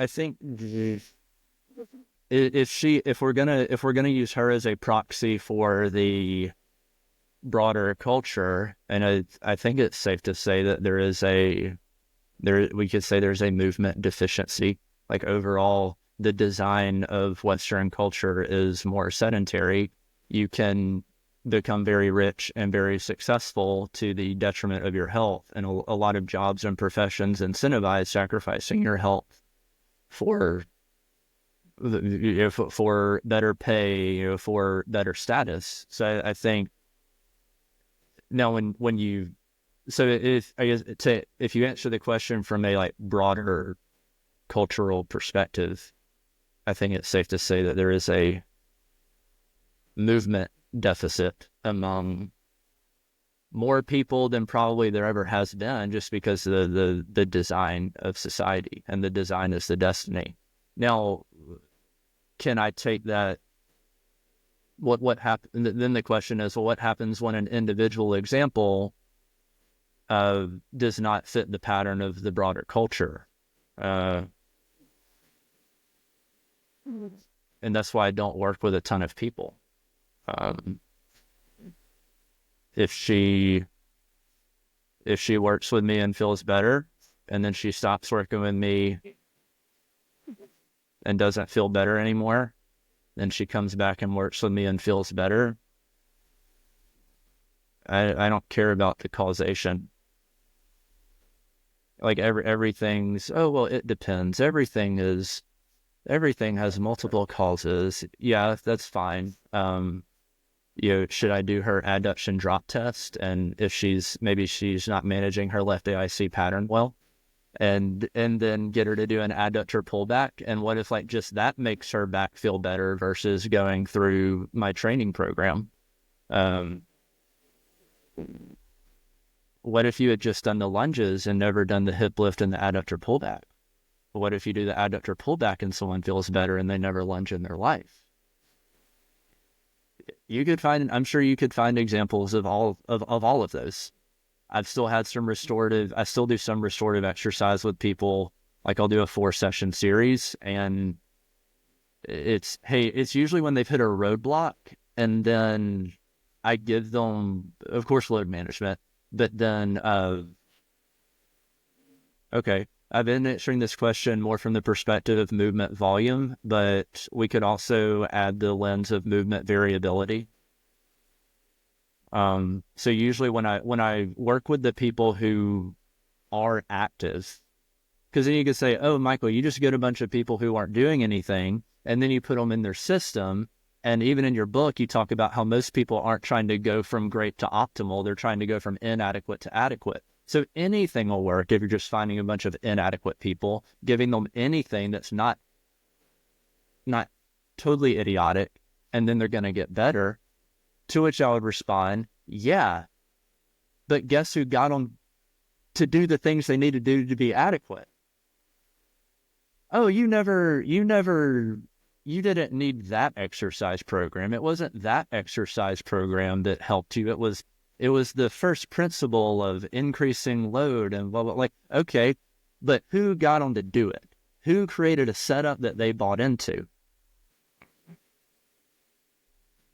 Speaker 6: think if we're gonna use her as a proxy for the broader culture, and I think it's safe to say that we could say there's a movement deficiency. Like overall, the design of Western culture is more sedentary. You can become very rich and very successful to the detriment of your health. And a lot of jobs and professions incentivize sacrificing your health for better pay, for better status. So I think now if you answer the question from a like broader cultural perspective, I think it's safe to say that there is a movement deficit among more people than probably there ever has been, just because of the design of society, and the design is the destiny. Now, can I take that? What happened? Then the question is, well, what happens when an individual example does not fit the pattern of the broader culture? And that's why I don't work with a ton of people. If she works with me and feels better, and then she stops working with me and doesn't feel better anymore, then she comes back and works with me and feels better, I don't care about the causation. Like everything's, oh, well, it depends. Everything has multiple causes. Yeah, that's fine. Should I do her adduction drop test? And if she's not managing her left AIC pattern well, and then get her to do an adductor pullback. And what if like just that makes her back feel better versus going through my training program? What if you had just done the lunges and never done the hip lift and the adductor pullback? What if you do the adductor pullback and someone feels better and they never lunge in their life? You could find, I'm sure you could find examples of all of those. I've still had some restorative, I still do some restorative exercise with people. Like I'll do a 4-session series, and it's usually when they've hit a roadblock, and then I give them, of course, load management, but then, okay, I've been answering this question more from the perspective of movement volume, but we could also add the lens of movement variability. So usually when I work with the people who are active, because then you could say, oh, Michael, you just get a bunch of people who aren't doing anything, and then you put them in their system. And even in your book, you talk about how most people aren't trying to go from great to optimal. They're trying to go from inadequate to adequate. So anything will work if you're just finding a bunch of inadequate people, giving them anything that's not totally idiotic, and then they're going to get better. To which I would respond, yeah, but guess who got them to do the things they need to do to be adequate? Oh, you didn't need that exercise program. It wasn't that exercise program that helped you. It was the first principle of increasing load and blah, blah, like, okay, but who got them to do it? Who created a setup that they bought into?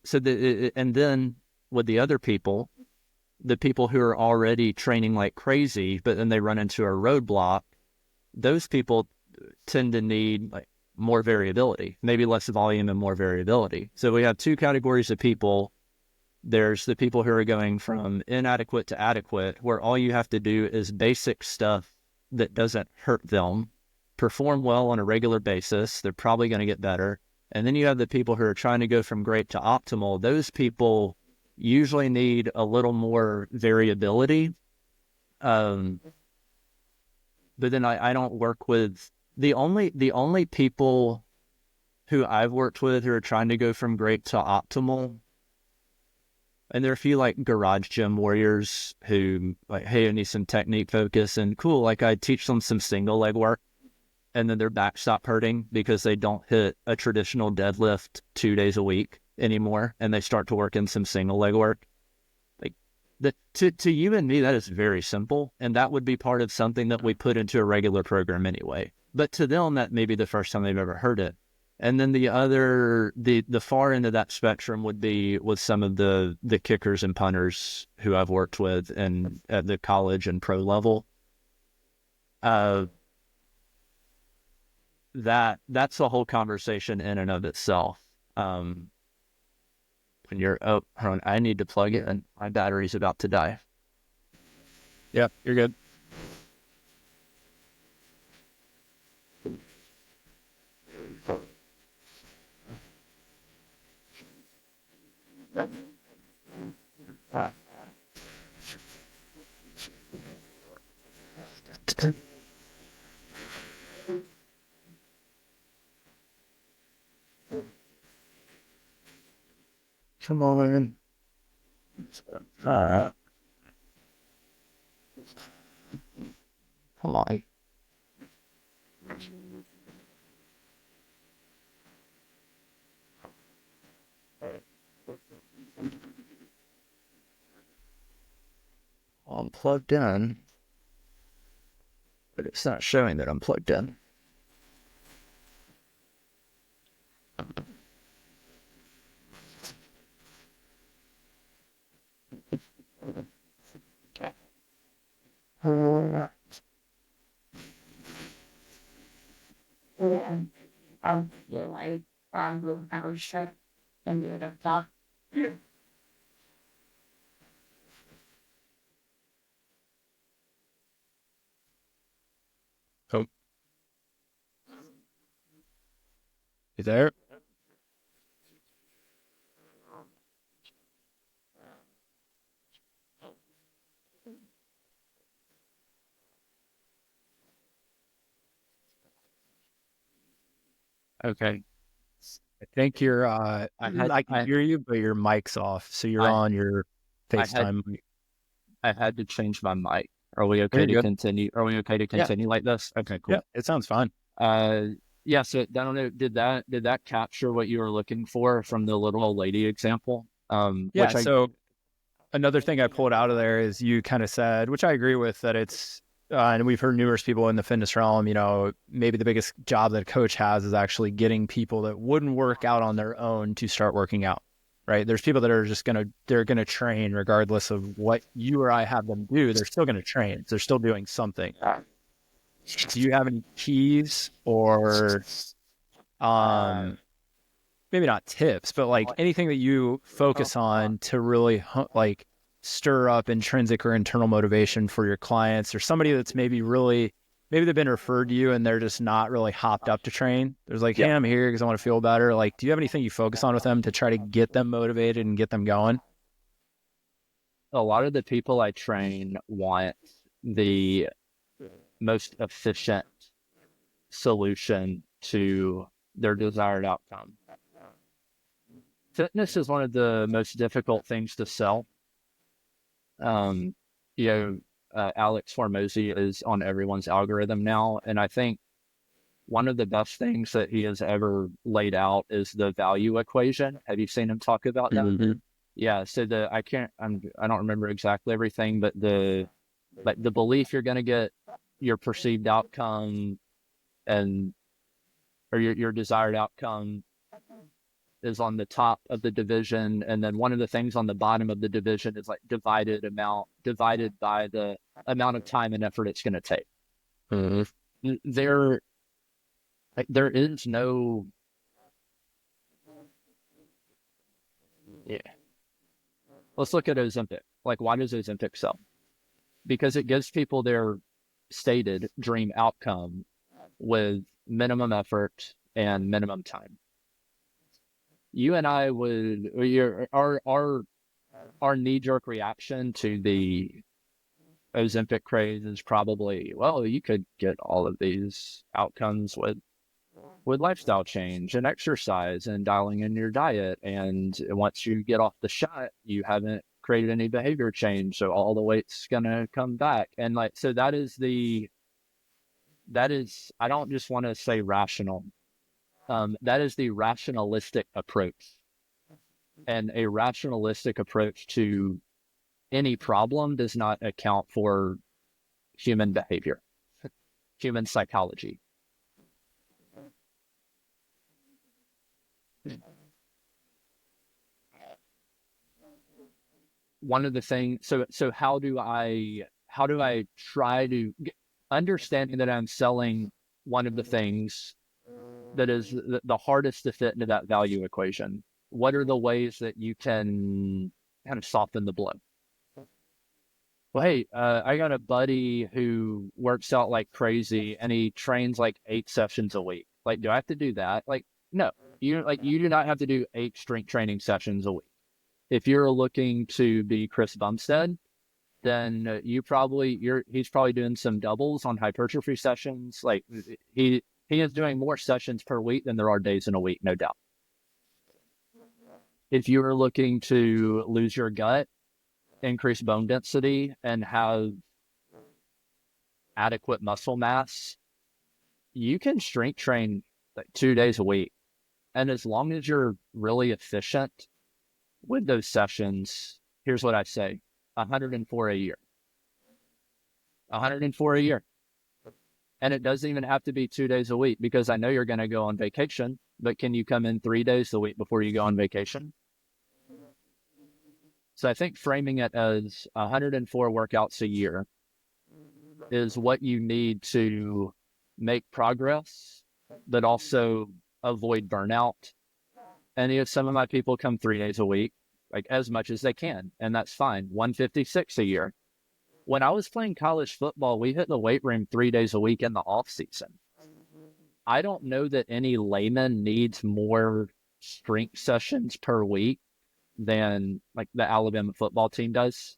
Speaker 6: So and then with the other people, the people who are already training like crazy, but then they run into a roadblock, those people tend to need like more variability, maybe less volume and more variability. So we have two categories of people. There's the people who are going from inadequate to adequate, where all you have to do is basic stuff that doesn't hurt them, perform well on a regular basis. They're probably going to get better. And then you have the people who are trying to go from great to optimal. Those people usually need a little more variability. But then I don't work with the only people who I've worked with who are trying to go from great to optimal. And there are a few like garage gym warriors who like, hey, I need some technique focus, and cool. Like I teach them some single leg work, and then their back stop hurting because they don't hit a traditional deadlift 2 days a week anymore, and they start to work in some single leg work. Like to you and me, that is very simple, and that would be part of something that we put into a regular program anyway. But to them, that may be the first time they've ever heard it. And then the far end of that spectrum would be with some of the kickers and punters who I've worked with and at the college and pro level. That's a whole conversation in and of itself. When you're, hold on, I need to plug it in. My battery's about to die.
Speaker 5: Yeah, you're good. Come on.
Speaker 6: Come on. Well, I'm plugged in, but it's not showing that I'm plugged in.
Speaker 5: Oh. You there? Okay. I think you're, I can hear you, but your mic's off. So you're on your FaceTime mic.
Speaker 6: I had to change my mic. Are we okay to continue? Are we okay to continue like this? Okay, cool.
Speaker 5: Yeah, it sounds fine.
Speaker 6: Yeah. So I don't know. Did that capture what you were looking for from the little old lady example?
Speaker 5: Yeah. So another thing I pulled out of there is you kind of said, which I agree with, that it's, and we've heard numerous people in the fitness realm, maybe the biggest job that a coach has is actually getting people that wouldn't work out on their own to start working out, right? There's people that are just they're going to train regardless of what you or I have them do. They're still going to train. They're still doing something. Do you have any keys or, maybe not tips, but like anything that you focus on to really like stir up intrinsic or internal motivation for your clients, or somebody that's maybe they've been referred to you and they're just not really hopped up to train. There's like, hey, I'm here because I want to feel better. Like, do you have anything you focus on with them to try to get them motivated and get them going?
Speaker 6: A lot of the people I train want the most efficient solution to their desired outcome. Fitness is one of the most difficult things to sell. Alex Hormozy is on everyone's algorithm now, and I think one of the best things that he has ever laid out is the value equation. Have you seen him talk about that? Mm-hmm. Yeah. So I don't remember exactly everything, but the belief you're going to get your perceived outcome or your desired outcome is on the top of the division, and then one of the things on the bottom of the division is like divided by the amount of time and effort it's going to take. Mm-hmm. There is no Let's look at Ozempic. Like, why does Ozempic sell? Because it gives people their stated dream outcome with minimum effort and minimum time. You and I our knee-jerk reaction to the Ozempic craze is probably, well, you could get all of these outcomes with lifestyle change and exercise and dialing in your diet. And once you get off the shot, you haven't created any behavior change, so all the weight's gonna come back. And so that is, I don't just want to say rational. That is the rationalistic approach. And a rationalistic approach to any problem does not account for human behavior, human psychology. One of the things, so how do I try to understanding that I'm selling one of the things that is the hardest to fit into that value equation? What are the ways that you can kind of soften the blow? Well, hey, I got a buddy who works out like crazy and he trains like 8 sessions a week. Like, do I have to do that? Like, no, you do not have to do 8 strength training sessions a week. If you're looking to be Chris Bumstead, then he's probably doing some doubles on hypertrophy sessions. Like, he is doing more sessions per week than there are days in a week, no doubt. If you are looking to lose your gut, increase bone density, and have adequate muscle mass, you can strength train like 2 days a week. And as long as you're really efficient with those sessions, here's what I say: 104 a year. 104 a year. And it doesn't even have to be 2 days a week, because I know you're going to go on vacation, but can you come in 3 days a week before you go on vacation? So I think framing it as 104 workouts a year is what you need to make progress, but also avoid burnout. And if some of my people come 3 days a week, like as much as they can, and that's fine. 156 a year. When I was playing college football, we hit the weight room 3 days a week in the off season. I don't know that any layman needs more strength sessions per week than like the Alabama football team does.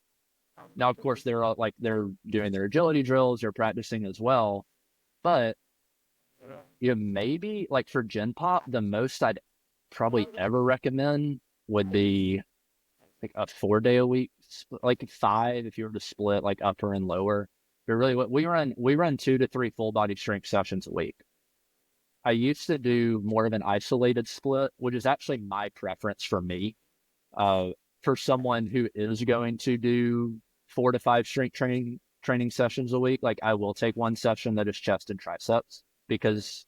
Speaker 6: Now, of course, they're doing their agility drills, they're practicing as well, but maybe like for Gen Pop, the most I'd probably ever recommend would be like a 4-day a week, like 5 if you were to split like upper and lower. But really, what we run 2 to 3 full body strength sessions a week. I used to do more of an isolated split, which is actually my preference for me. For someone who is going to do 4 to 5 strength training sessions a week, like I will take one session that is chest and triceps because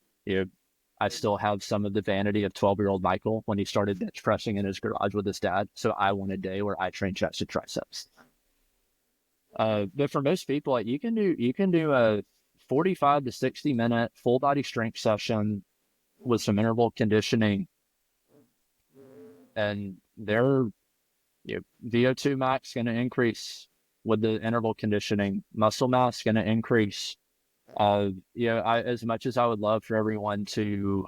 Speaker 6: I still have some of the vanity of 12-year-old Michael when he started bench pressing in his garage with his dad. So I want a day where I train chest and triceps. But for most people, like, you can do a 45 to 60 minute full body strength session with some interval conditioning, and their VO2 max going to increase with the interval conditioning. Muscle mass going to increase. As much as I would love for everyone to,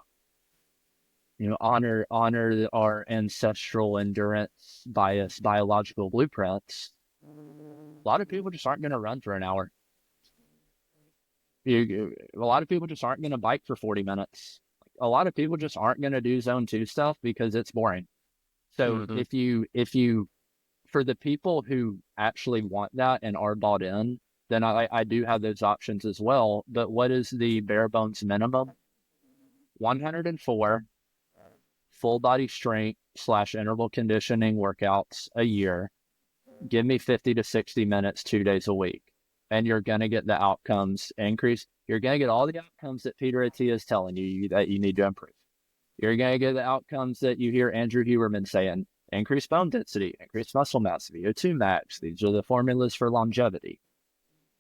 Speaker 6: honor our ancestral endurance biological blueprints, a lot of people just aren't going to run for an hour. A lot of people just aren't going to bike for 40 minutes. A lot of people just aren't going to do zone 2 stuff because it's boring. So if you, for the people who actually want that and are bought in, then I do have those options as well. But what is the bare bones minimum? 104 full body strength / interval conditioning workouts a year. Give me 50 to 60 minutes, 2 days a week. And you're going to get the outcomes increase. You're going to get all the outcomes that Peter Attia is telling you that you need to improve. You're going to get the outcomes that you hear Andrew Huberman saying: increase bone density, increase muscle mass, VO2 max. These are the formulas for longevity.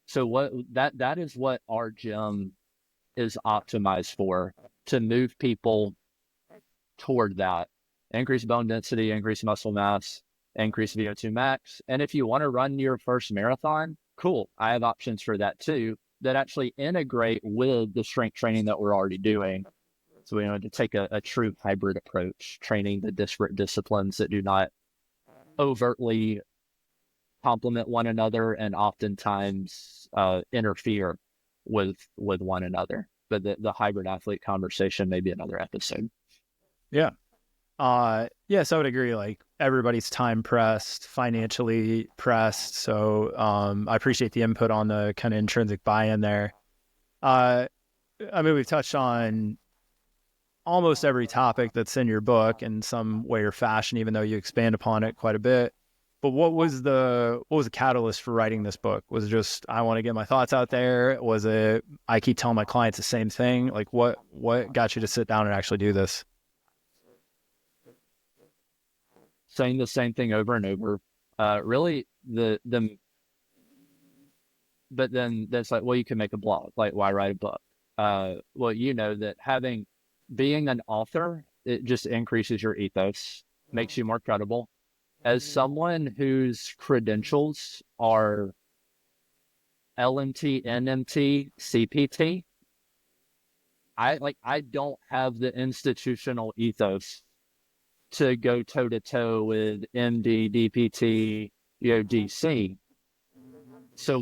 Speaker 6: So that is what our gym is optimized for, to move people toward that. Increase bone density, increase muscle mass, increase VO2 max. And if you want to run your first marathon, cool. I have options for that too, that actually integrate with the strength training that we're already doing. So we want to take a true hybrid approach, training the disparate disciplines that do not overtly complement one another and oftentimes interfere with one another. But the hybrid athlete conversation may be another episode.
Speaker 5: Yeah. Yes, I would agree. Like, everybody's time pressed, financially pressed. So I appreciate the input on the kind of intrinsic buy-in there. I mean, we've touched on almost every topic that's in your book in some way or fashion, even though you expand upon it quite a bit. But what was the catalyst for writing this book? Was it just, I want to get my thoughts out there? Was it, I keep telling my clients the same thing? Like, what got you to sit down and actually do this?
Speaker 6: Saying the same thing over and over. Really, but then that's like, well, you can make a blog. Like, why write a book? Well, that being an author, it just increases your ethos, makes you more credible. As someone whose credentials are LMT, NMT, CPT, I don't have the institutional ethos to go toe to toe with MD, DPT, DC. So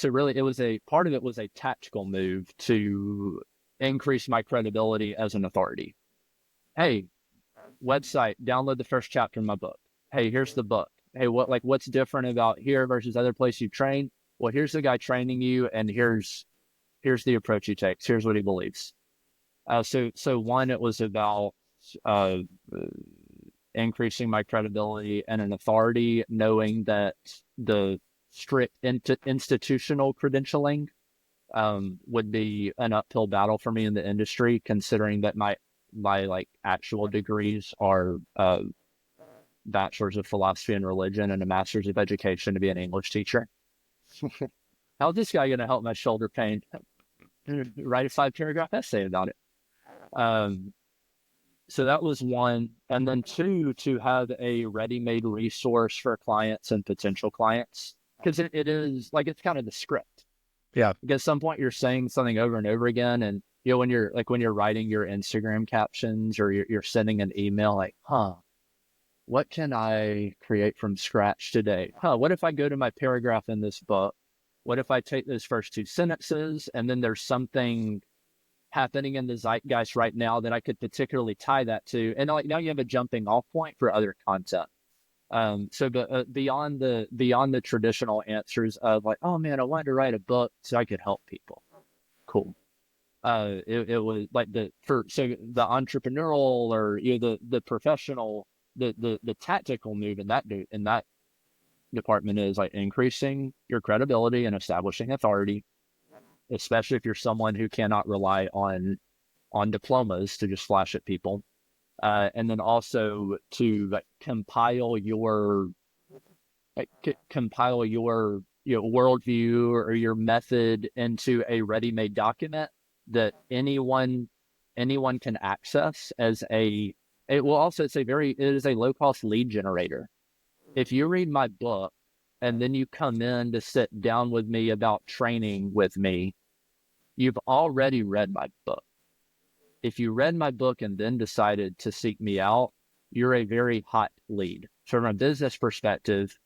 Speaker 6: really, it was part of it was a tactical move to increase my credibility as an authority. Hey, website, download the first chapter in my book. Hey, here's the book. Hey, what's different about here versus other places you train? Well, here's the guy training you, and here's the approach he takes. Here's what he believes. So one, it was about increasing my credibility and an authority, knowing that the strict institutional credentialing would be an uphill battle for me in the industry, considering that my actual degrees are bachelor's of philosophy and religion and a master's of education to be an English teacher. How's this guy going to help my shoulder pain? Write a 5-paragraph essay about it. So that was one. And then 2, to have a ready-made resource for clients and potential clients, because it is like, it's kind of the script.
Speaker 5: Yeah.
Speaker 6: Because at some point you're saying something over and over again. And, when you're writing your Instagram captions or you're sending an email, like, what can I create from scratch today? What if I go to my paragraph in this book? What if I take those first 2 sentences and then there's something happening in the zeitgeist right now that I could particularly tie that to. And like now you have a jumping off point for other content. But beyond the traditional answers of like, oh man, I wanted to write a book so I could help people. Cool. It was like the entrepreneurial or the professional, the tactical move in that department is like increasing your credibility and establishing authority, especially if you're someone who cannot rely on diplomas to just flash at people. And then also to like compile your worldview or your method into a ready-made document that anyone can access as it is a low-cost lead generator. If you read my book and then you come in to sit down with me about training with me, you've already read my book. If you read my book and then decided to seek me out, you're a very hot lead. So from a business perspective,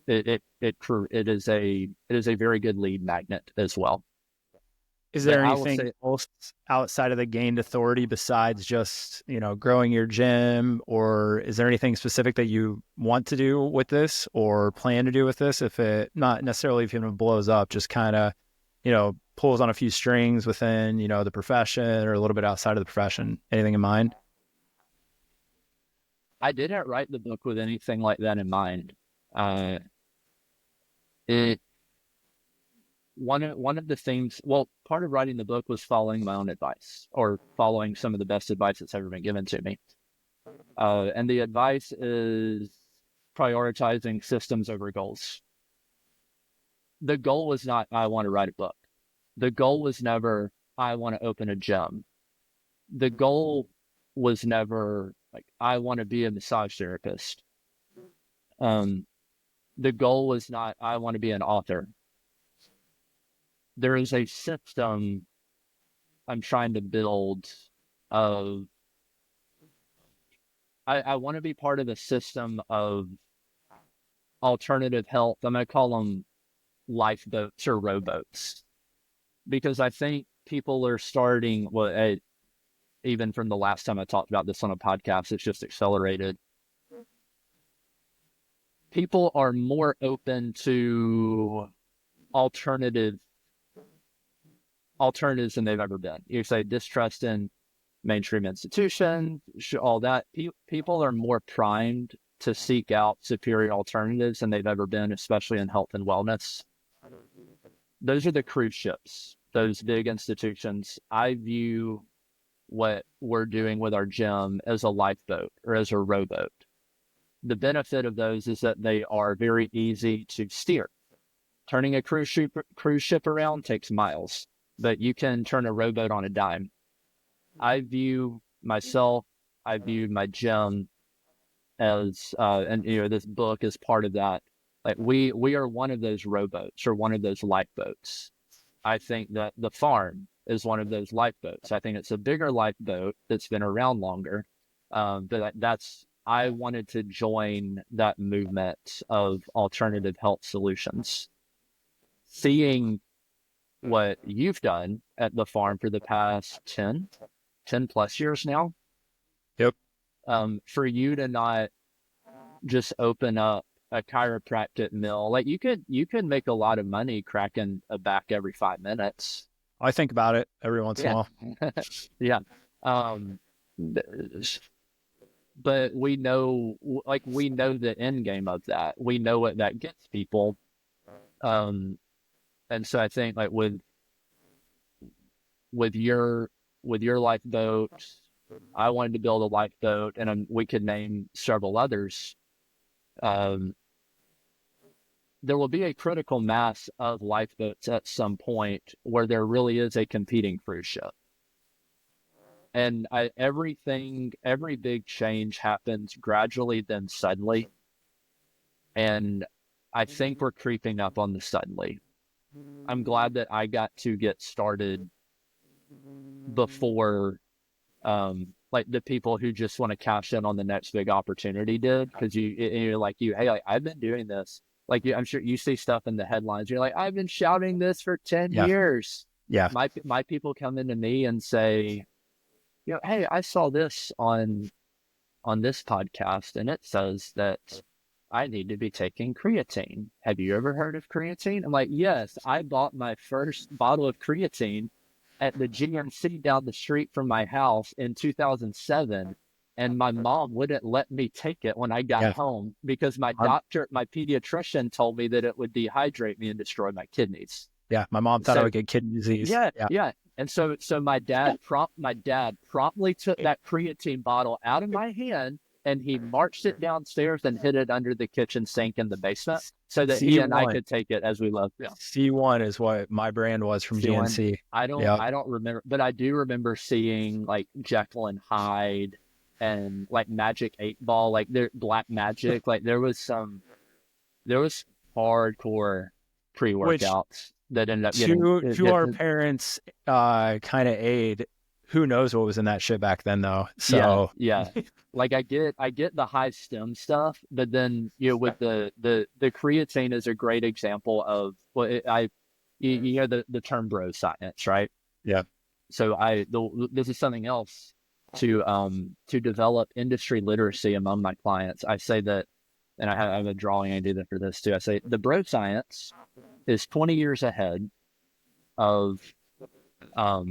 Speaker 6: it is a very good lead magnet as well.
Speaker 5: Is there anything else outside of the gained authority besides just, growing your gym, or is there anything specific that you want to do with this or plan to do with this? If it, not necessarily if it blows up, just kind of, pulls on a few strings within, the profession or a little bit outside of the profession. Anything in mind?
Speaker 6: I didn't write the book with anything like that in mind. One of the things, part of writing the book was following my own advice, or following some of the best advice that's ever been given to me. And the advice is prioritizing systems over goals. The goal was not, I want to write a book. The goal was never, I want to open a gym. The goal was never like, I want to be a massage therapist. The goal was not, I want to be an author. There is a system I'm trying to build of, I want to be part of a system of alternative health. I'm going to call them lifeboats or rowboats, because I think people are starting, even from the last time I talked about this on a podcast, it's just accelerated. People are more open to alternatives than they've ever been. You say distrust in mainstream institutions, all that. People are more primed to seek out superior alternatives than they've ever been, especially in health and wellness. Those are the cruise ships, those big institutions. I view what we're doing with our gym as a lifeboat or as a rowboat. The benefit of those is that they are very easy to steer. Turning a cruise ship around takes miles, but you can turn a rowboat on a dime. I view my gym as, and this book is part of that. Like we are one of those rowboats or one of those lifeboats. I think that the farm is one of those lifeboats. I think it's a bigger lifeboat that's been around longer. I wanted to join that movement of alternative health solutions. Seeing what you've done at the farm for the past 10 plus years now.
Speaker 5: Yep.
Speaker 6: For you to not just open up a chiropractic mill, like you could make a lot of money cracking a back every 5 minutes.
Speaker 5: I think about it every once in a while.
Speaker 6: Yeah. But we know the end game of that. We know what that gets people. And so I think like with your lifeboat, I wanted to build a lifeboat, and we could name several others. There will be a critical mass of lifeboats at some point where there really is a competing cruise ship. And every big change happens gradually, then suddenly. And I think we're creeping up on the suddenly. I'm glad that I got to get started before, like the people who just want to cash in on the next big opportunity did. Because you're like, hey, like, I've been doing this. Like, I'm sure you see stuff in the headlines. You're like, I've been shouting this for 10 years.
Speaker 5: Yeah.
Speaker 6: My people come into me and say, hey, I saw this on this podcast, and it says that I need to be taking creatine. Have you ever heard of creatine? I'm like, yes, I bought my first bottle of creatine at the GNC down the street from my house in 2007. And my mom wouldn't let me take it when I got home because my pediatrician told me that it would dehydrate me and destroy my kidneys.
Speaker 5: Yeah. My mom thought I would get kidney disease.
Speaker 6: Yeah. And so my dad promptly took that creatine bottle out of my hand, and he marched it downstairs and hid it under the kitchen sink in the basement so that he and I could take it as we loved. Yeah.
Speaker 5: C1 is what my brand was from
Speaker 6: C1.
Speaker 5: GNC.
Speaker 6: I don't remember, but I do remember seeing like Jekyll and Hyde and like Magic 8-Ball, like Black Magic. Like there was hardcore pre-workouts that ended up getting
Speaker 5: to our parents' kind of aid. Who knows what was in that shit back then, though? So
Speaker 6: yeah. Like I get the high stem stuff, but then with the creatine is a great example of what the term bro science, right?
Speaker 5: Yeah.
Speaker 6: So this is something else to develop industry literacy among my clients. I say that, and I have a drawing I do that for this too. I say the bro science is 20 years ahead of now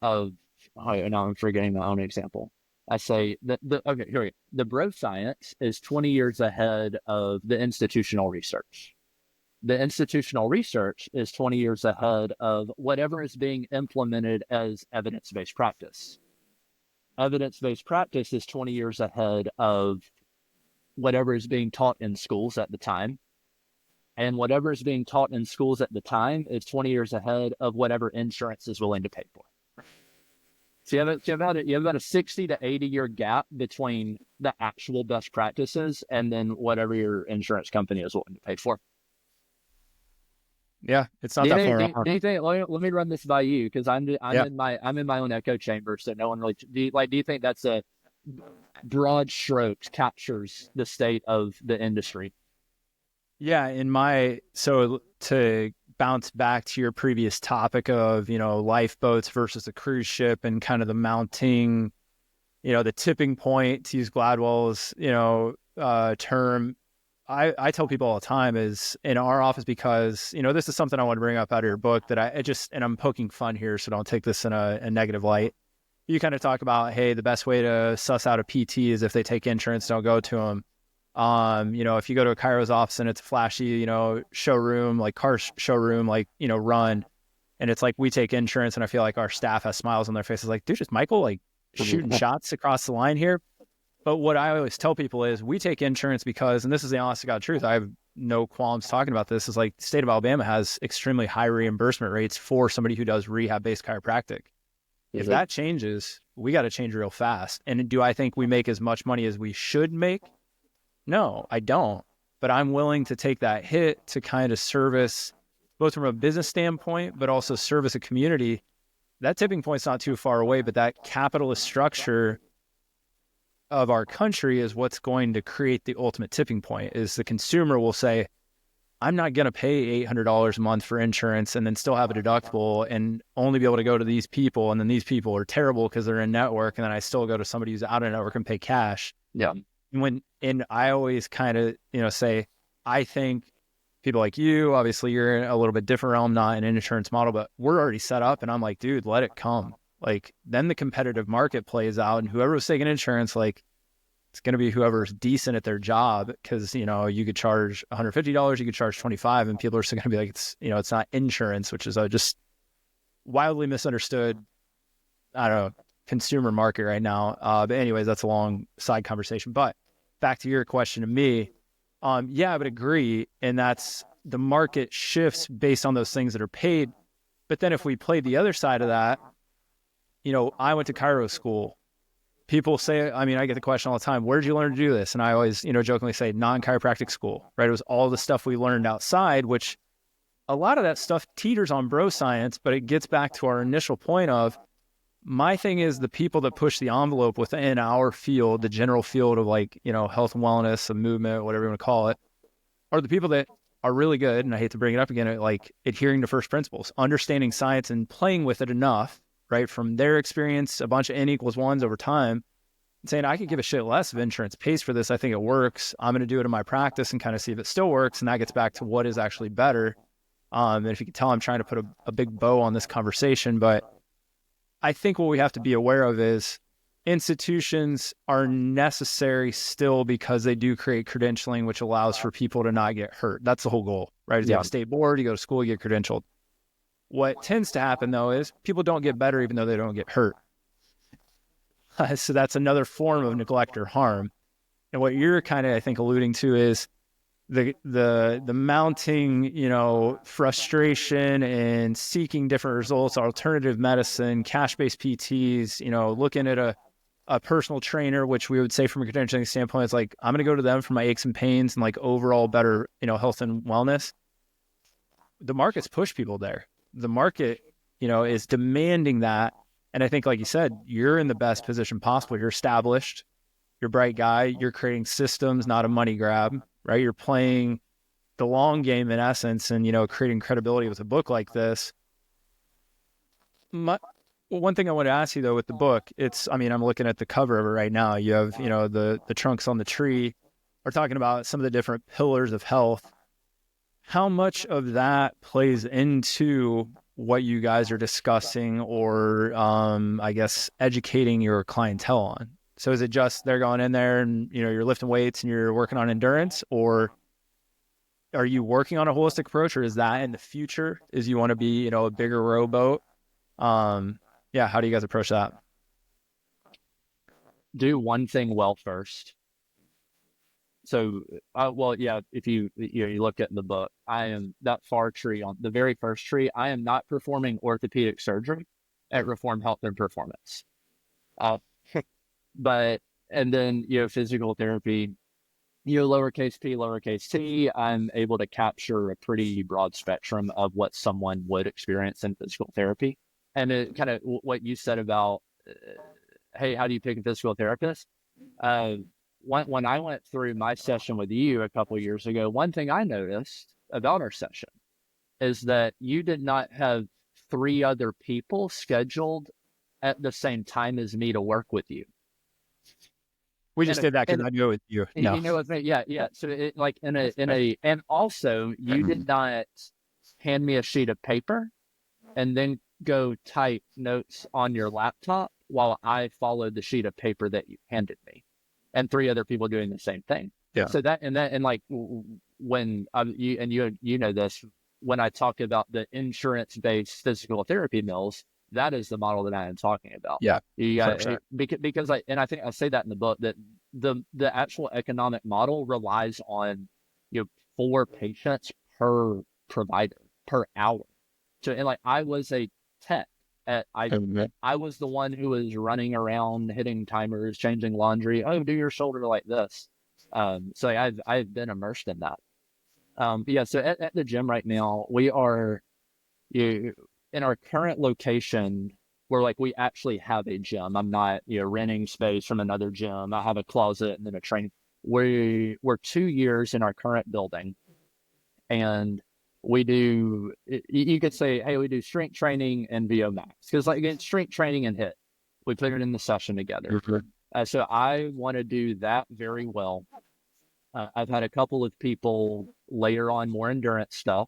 Speaker 6: I'm forgetting my own example. I say that okay, here we go. The bro science is 20 years ahead of the institutional research. The institutional research is 20 years ahead of whatever is being implemented as evidence-based practice. Evidence-based practice is 20 years ahead of whatever is being taught in schools at the time. And whatever is being taught in schools at the time is 20 years ahead of whatever insurance is willing to pay for. So you have about a 60 to 80 year gap between the actual best practices and then whatever your insurance company is willing to pay for.
Speaker 5: Yeah, it's not that far off.
Speaker 6: Do you think? Let me run this by you because I'm in my own echo chamber, so no one really. Do you think that's a broad strokes captures the state of the industry?
Speaker 5: Yeah, so to bounce back to your previous topic of, lifeboats versus the cruise ship and kind of the mounting, the tipping point, to use Gladwell's, term, I tell people all the time is in our office, because, this is something I want to bring up out of your book that and I'm poking fun here, so don't take this in a negative light. You kind of talk about, hey, the best way to suss out a PT is if they take insurance, don't go to them. If you go to a chiro's office and it's a flashy, showroom, like car showroom, like, run, and it's like, we take insurance, and I feel like our staff has smiles on their faces like, dude, is Michael like shooting shots across the line here? But what I always tell people is we take insurance because, and this is the honest to God truth, I have no qualms talking about this, is like the state of Alabama has extremely high reimbursement rates for somebody who does rehab-based chiropractic. If that changes, we got to change real fast. And do I think we make as much money as we should make? No, I don't. But I'm willing to take that hit to kind of service, both from a business standpoint, but also service a community. That tipping point's not too far away, but that capitalist structure of our country is what's going to create the ultimate tipping point. Is the consumer will say, I'm not going to pay $800 a month for insurance and then still have a deductible and only be able to go to these people. And then these people are terrible because they're in network. And then I still go to somebody who's out of network and pay cash.
Speaker 6: Yeah.
Speaker 5: And I always kind of, say, I think people like you, obviously you're in a little bit different realm, not an insurance model, but we're already set up. And I'm like, dude, let it come. Like, then the competitive market plays out, and whoever was taking insurance, like, it's going to be whoever's decent at their job, because, you could charge $150, you could charge $25, and people are still going to be like, it's not insurance, which is just wildly misunderstood, I don't know, consumer market right now. But anyways, that's a long side conversation. But back to your question to me, yeah, I would agree. And that's the market shifts based on those things that are paid. But then if we play the other side of that, I went to chiro school. People say, I get the question all the time, where did you learn to do this? And I always, jokingly say non-chiropractic school, right? It was all the stuff we learned outside, which a lot of that stuff teeters on bro science, but it gets back to our initial point of, my thing is the people that push the envelope within our field, the general field of health and wellness, of movement, whatever you want to call it, are the people that are really good, and I hate to bring it up again, at like adhering to first principles, understanding science and playing with it enough, right, from their experience, a bunch of N equals ones over time, and saying, I could give a shit less if insurance pays for this. I think it works. I'm going to do it in my practice and kind of see if it still works. And that gets back to what is actually better. And if you can tell, I'm trying to put a big bow on this conversation, but I think what we have to be aware of is institutions are necessary still because they do create credentialing, which allows for people to not get hurt. That's the whole goal, right? You have a state board, you go to school, you get credentialed. What tends to happen, though, is people don't get better even though they don't get hurt. So that's another form of neglect or harm. And what you're kind of, I think, alluding to is the mounting, frustration and seeking different results, alternative medicine, cash-based PTs, looking at a personal trainer, which we would say from a credentialing standpoint, is like, I'm going to go to them for my aches and pains and like overall better, health and wellness. The market's push people there. The market, is demanding that. And I think, like you said, you're in the best position possible. You're established. You're a bright guy. You're creating systems, not a money grab, right? You're playing the long game in essence and, creating credibility with a book like this. One thing I want to ask you, though, with the book, I'm looking at the cover of it right now. You have, the trunks on the tree. We're talking about some of the different pillars of health. How much of that plays into what you guys are discussing or, I guess, educating your clientele on? So is it just they're going in there and, you're lifting weights and you're working on endurance, or are you working on a holistic approach, or is that in the future? Is you want to be, a bigger rowboat? How do you guys approach that?
Speaker 6: Do one thing well first. So, if you look at the book, I am that far tree on the very first tree. I am not performing orthopedic surgery at Reform Health and Performance. And then, physical therapy, lowercase p, lowercase t, I'm able to capture a pretty broad spectrum of what someone would experience in physical therapy. And it kind of what you said about, hey, how do you pick a physical therapist? When I went through my session with you a couple of years ago, one thing I noticed about our session is that you did not have 3 other people scheduled at the same time as me to work with you.
Speaker 5: We just did that because I knew it with you. No.
Speaker 6: You know what I mean? Yeah. So and also you did not hand me a sheet of paper and then go type notes on your laptop while I followed the sheet of paper that you handed me, and 3 other people doing the same thing.
Speaker 5: Yeah.
Speaker 6: So and like when you know this, when I talk about the insurance-based physical therapy mills, that is the model that I am talking about.
Speaker 5: Yeah.
Speaker 6: Sure. Because I think I say that in the book, that the actual economic model relies on 4 patients per provider per hour. So, and like I was a tech I was the one who was running around, hitting timers, changing laundry. Oh, do your shoulder like this. So I've been immersed in that. So at the gym right now, we are in our current location. We actually have a gym. I'm not renting space from another gym. I have a closet and then a train. We're 2 years in our current building, and we do, you could say, hey, we do strength training and VO max, because again, strength training and HIIT, we put it in the session together. So I want to do that very well. I've had a couple of people layer on more endurance stuff,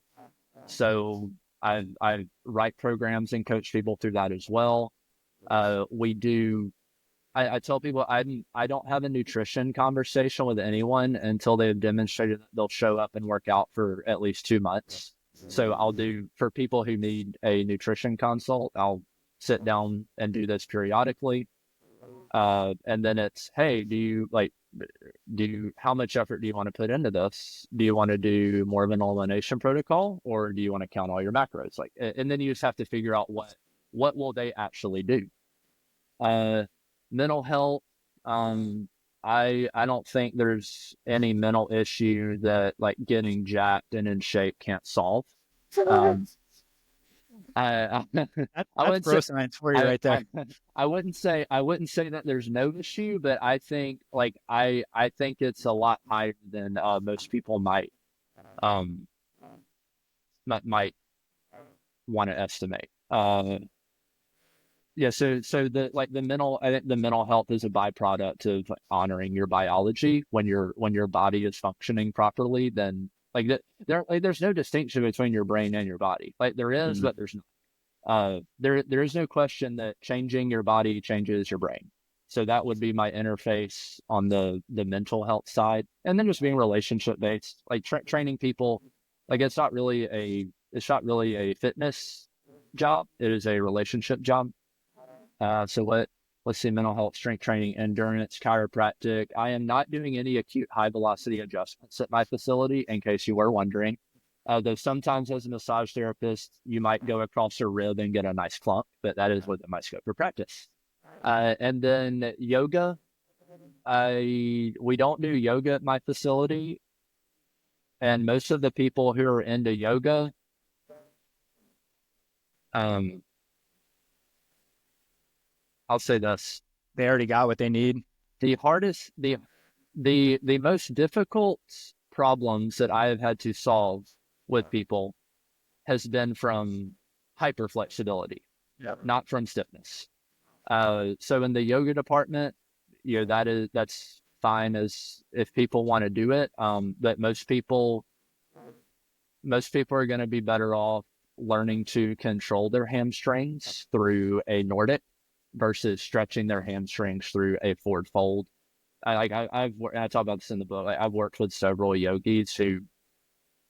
Speaker 6: so I write programs and coach people through that as well. I tell people I don't have a nutrition conversation with anyone until they've demonstrated that they'll show up and work out for at least 2 months. So I'll do, for people who need a nutrition consult, I'll sit down and do this periodically. And then it's, hey, how much effort do you want to put into this? Do you want to do more of an elimination protocol, or do you want to count all your macros? And then you just have to figure out what will they actually do? Mental health, I don't think there's any mental issue that getting jacked and in shape can't solve.
Speaker 5: That's bro science for you right there.
Speaker 6: I wouldn't say that there's no issue, but I think I think it's a lot higher than most people might might want to estimate. Yeah, so the I think the mental health is a byproduct of honoring your biology. When your body is functioning properly, then there's no distinction between your brain and your body. Like there is, but there's not. There is no question that changing your body changes your brain. So that would be my interface on the mental health side, and then just being relationship based, like training people. Like it's not really a fitness job. It is a relationship job. So let's see, mental health, strength training, endurance, chiropractic. I am not doing any acute high velocity adjustments at my facility, in case you were wondering. Though sometimes as a massage therapist, you might go across a rib and get a nice clump, but that is within my scope of practice. And then yoga. We don't do yoga at my facility. And most of the people who are into yoga, I'll say this.
Speaker 5: They already got what they need.
Speaker 6: The most difficult problems that I have had to solve with people has been from hyperflexibility, not from stiffness. So in the yoga department, that's fine as if people want to do it. But most people are going to be better off learning to control their hamstrings through a Nordic versus stretching their hamstrings through a forward fold. I talk about this in the book. I've worked with several yogis who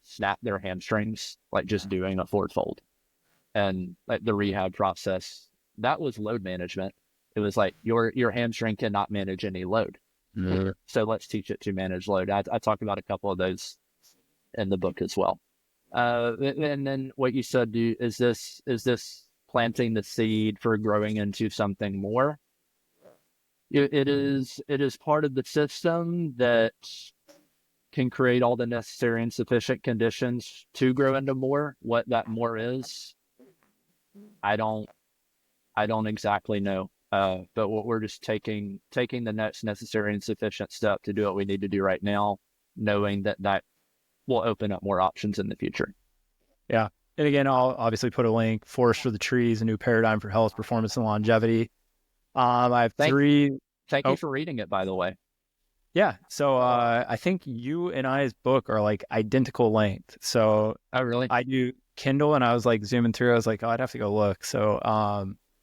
Speaker 6: snap their hamstrings, like just doing a forward fold. And like the rehab process, that was load management. It was like your hamstring cannot manage any load. Mm-hmm. So let's teach it to manage load. I talk about a couple of those in the book as well. And then what you said, is this planting the seed for growing into something more? It is part of the system that can create all the necessary and sufficient conditions to grow into more. What that more is, I don't exactly know. But what we're just taking the next necessary and sufficient step to do what we need to do right now, knowing that will open up more options in the future.
Speaker 5: Yeah. And again, I'll obviously put a link: Forest for the Trees, A New Paradigm for Health, Performance, and Longevity. I have three.
Speaker 6: Thank you for reading it, by the way.
Speaker 5: Yeah. So I think you and I's book are like identical length. So
Speaker 6: oh, really?
Speaker 5: I do Kindle, and I was like zooming through. I was like, oh, I'd have to go look. So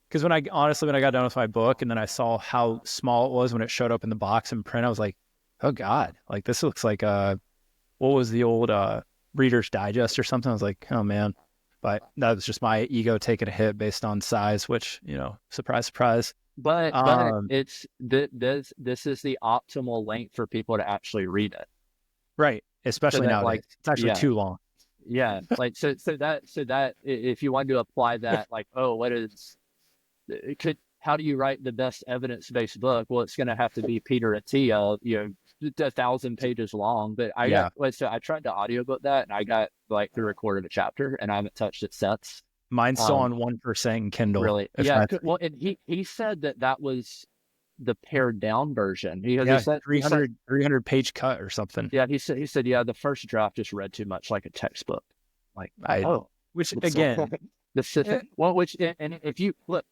Speaker 5: because when I got done with my book and then I saw how small it was when it showed up in the box in print, I was like, oh God, like this looks like what was the old Reader's Digest or something? I was like, oh man. But that was just my ego taking a hit based on size, which, surprise, surprise.
Speaker 6: But it's this is the optimal length for people to actually read it.
Speaker 5: Right. Especially now, like it's actually too long.
Speaker 6: Yeah. Like so that if you want to apply that, like, oh, how do you write the best evidence-based book? Well, it's going to have to be Peter Attia, 1,000 pages long. But I tried to audiobook that, and I got like through a quarter of a chapter, and I haven't touched it since.
Speaker 5: Mine's still on 1% in Kindle.
Speaker 6: Really? Yeah. Well, and he said that was the pared down version. He said
Speaker 5: 300 page cut or something.
Speaker 6: Yeah. He said the first draft just read too much like a textbook. Like
Speaker 5: which again.
Speaker 6: And if you look,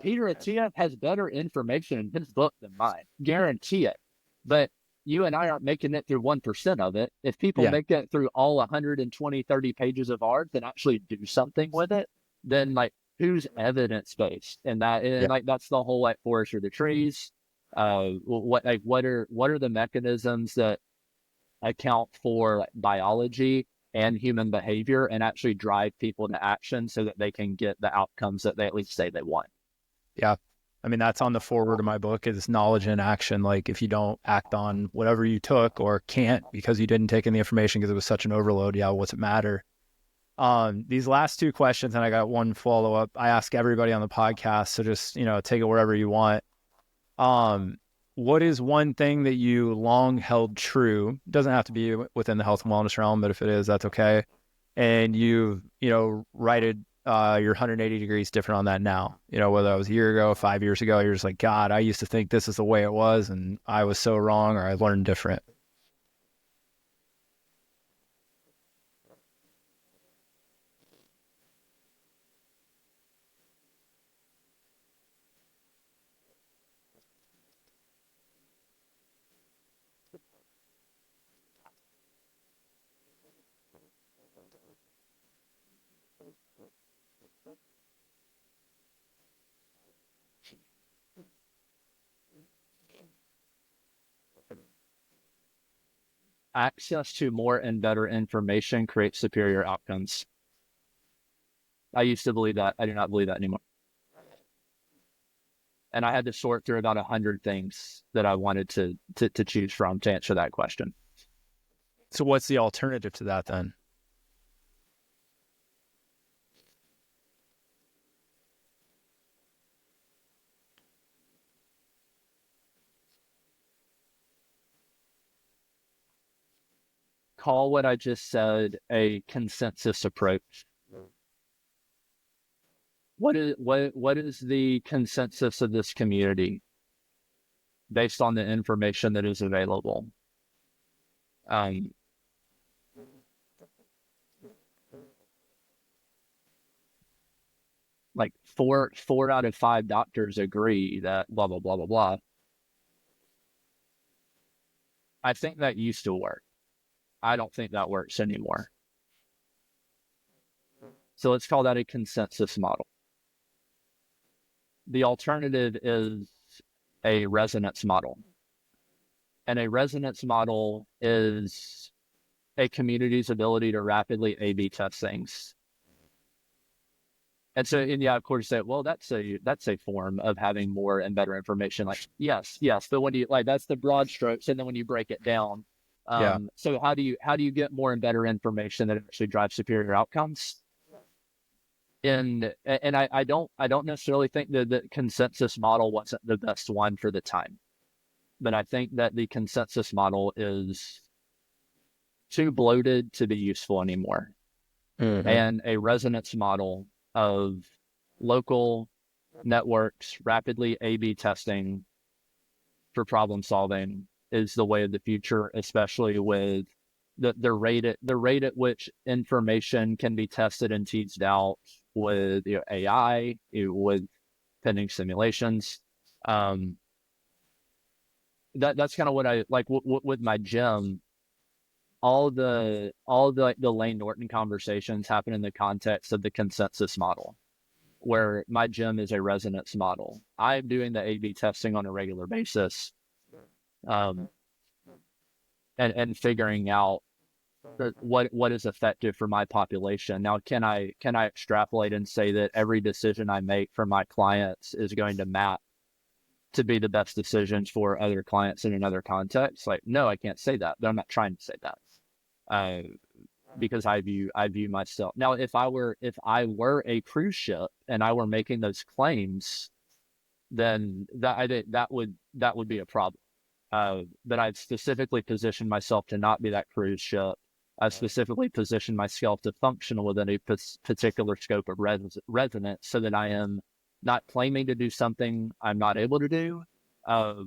Speaker 6: Peter Attia has better information in his book than mine, guarantee it. But you and I aren't making it through 1% of it. If people make that through all 120, 30 pages of art and actually do something with it, then like who's evidence based? And like that's the whole like Forest or the Trees. What are the mechanisms that account for like biology and human behavior and actually drive people to action so that they can get the outcomes that they at least say they want?
Speaker 5: Yeah. I mean, that's on the forward of my book, is knowledge in action. Like if you don't act on whatever you took or can't because you didn't take in the information because it was such an overload, what's it matter? These last two questions, and I got one follow-up, I ask everybody on the podcast, so just, take it wherever you want. What is one thing that you long held true? It doesn't have to be within the health and wellness realm, but if it is, that's okay. And you've, righted you're 180 degrees different on that now, whether that was a year ago, 5 years ago, you're just like, God, I used to think this is the way it was and I was so wrong, or I learned different.
Speaker 6: access to more and better information creates superior outcomes. I used to believe that. I do not believe that anymore. And I had to sort through about 100 things that I wanted to choose from to answer that question.
Speaker 5: So what's the alternative to that then?
Speaker 6: Call what I just said a consensus approach. What is the consensus of this community based on the information that is available? Like four out of 5 doctors agree that blah blah blah blah blah. I think that used to work. I don't think that works anymore. So let's call that a consensus model. The alternative is a resonance model. And a resonance model is a community's ability to rapidly A/B test things. And so, and yeah, of course, say, well, that's a form of having more and better information. Like, yes, but when you like, that's the broad strokes, and then when you break it down, so how do you get more and better information that actually drives superior outcomes? And I don't necessarily think that the consensus model wasn't the best one for the time, but I think that the consensus model is too bloated to be useful anymore. Mm-hmm. And a resonance model of local networks rapidly A/B testing for problem solving is the way of the future, especially with the rate at which information can be tested and teased out with AI, with pending simulations. That's kind of what I like with my gym. All the like the Lane Norton conversations happen in the context of the consensus model, where my gym is a resonance model. I'm doing the A/B testing on a regular basis, and figuring out what is effective for my population. Now, can I extrapolate and say that every decision I make for my clients is going to map to be the best decisions for other clients in another context? Like, no, I can't say that, but I'm not trying to say that. Because I view myself now. If I were a cruise ship and I were making those claims, then that would be a problem. But I've specifically positioned myself to not be that cruise ship. I've specifically positioned myself to function within a particular scope of resonance, so that I am not claiming to do something I'm not able to do. But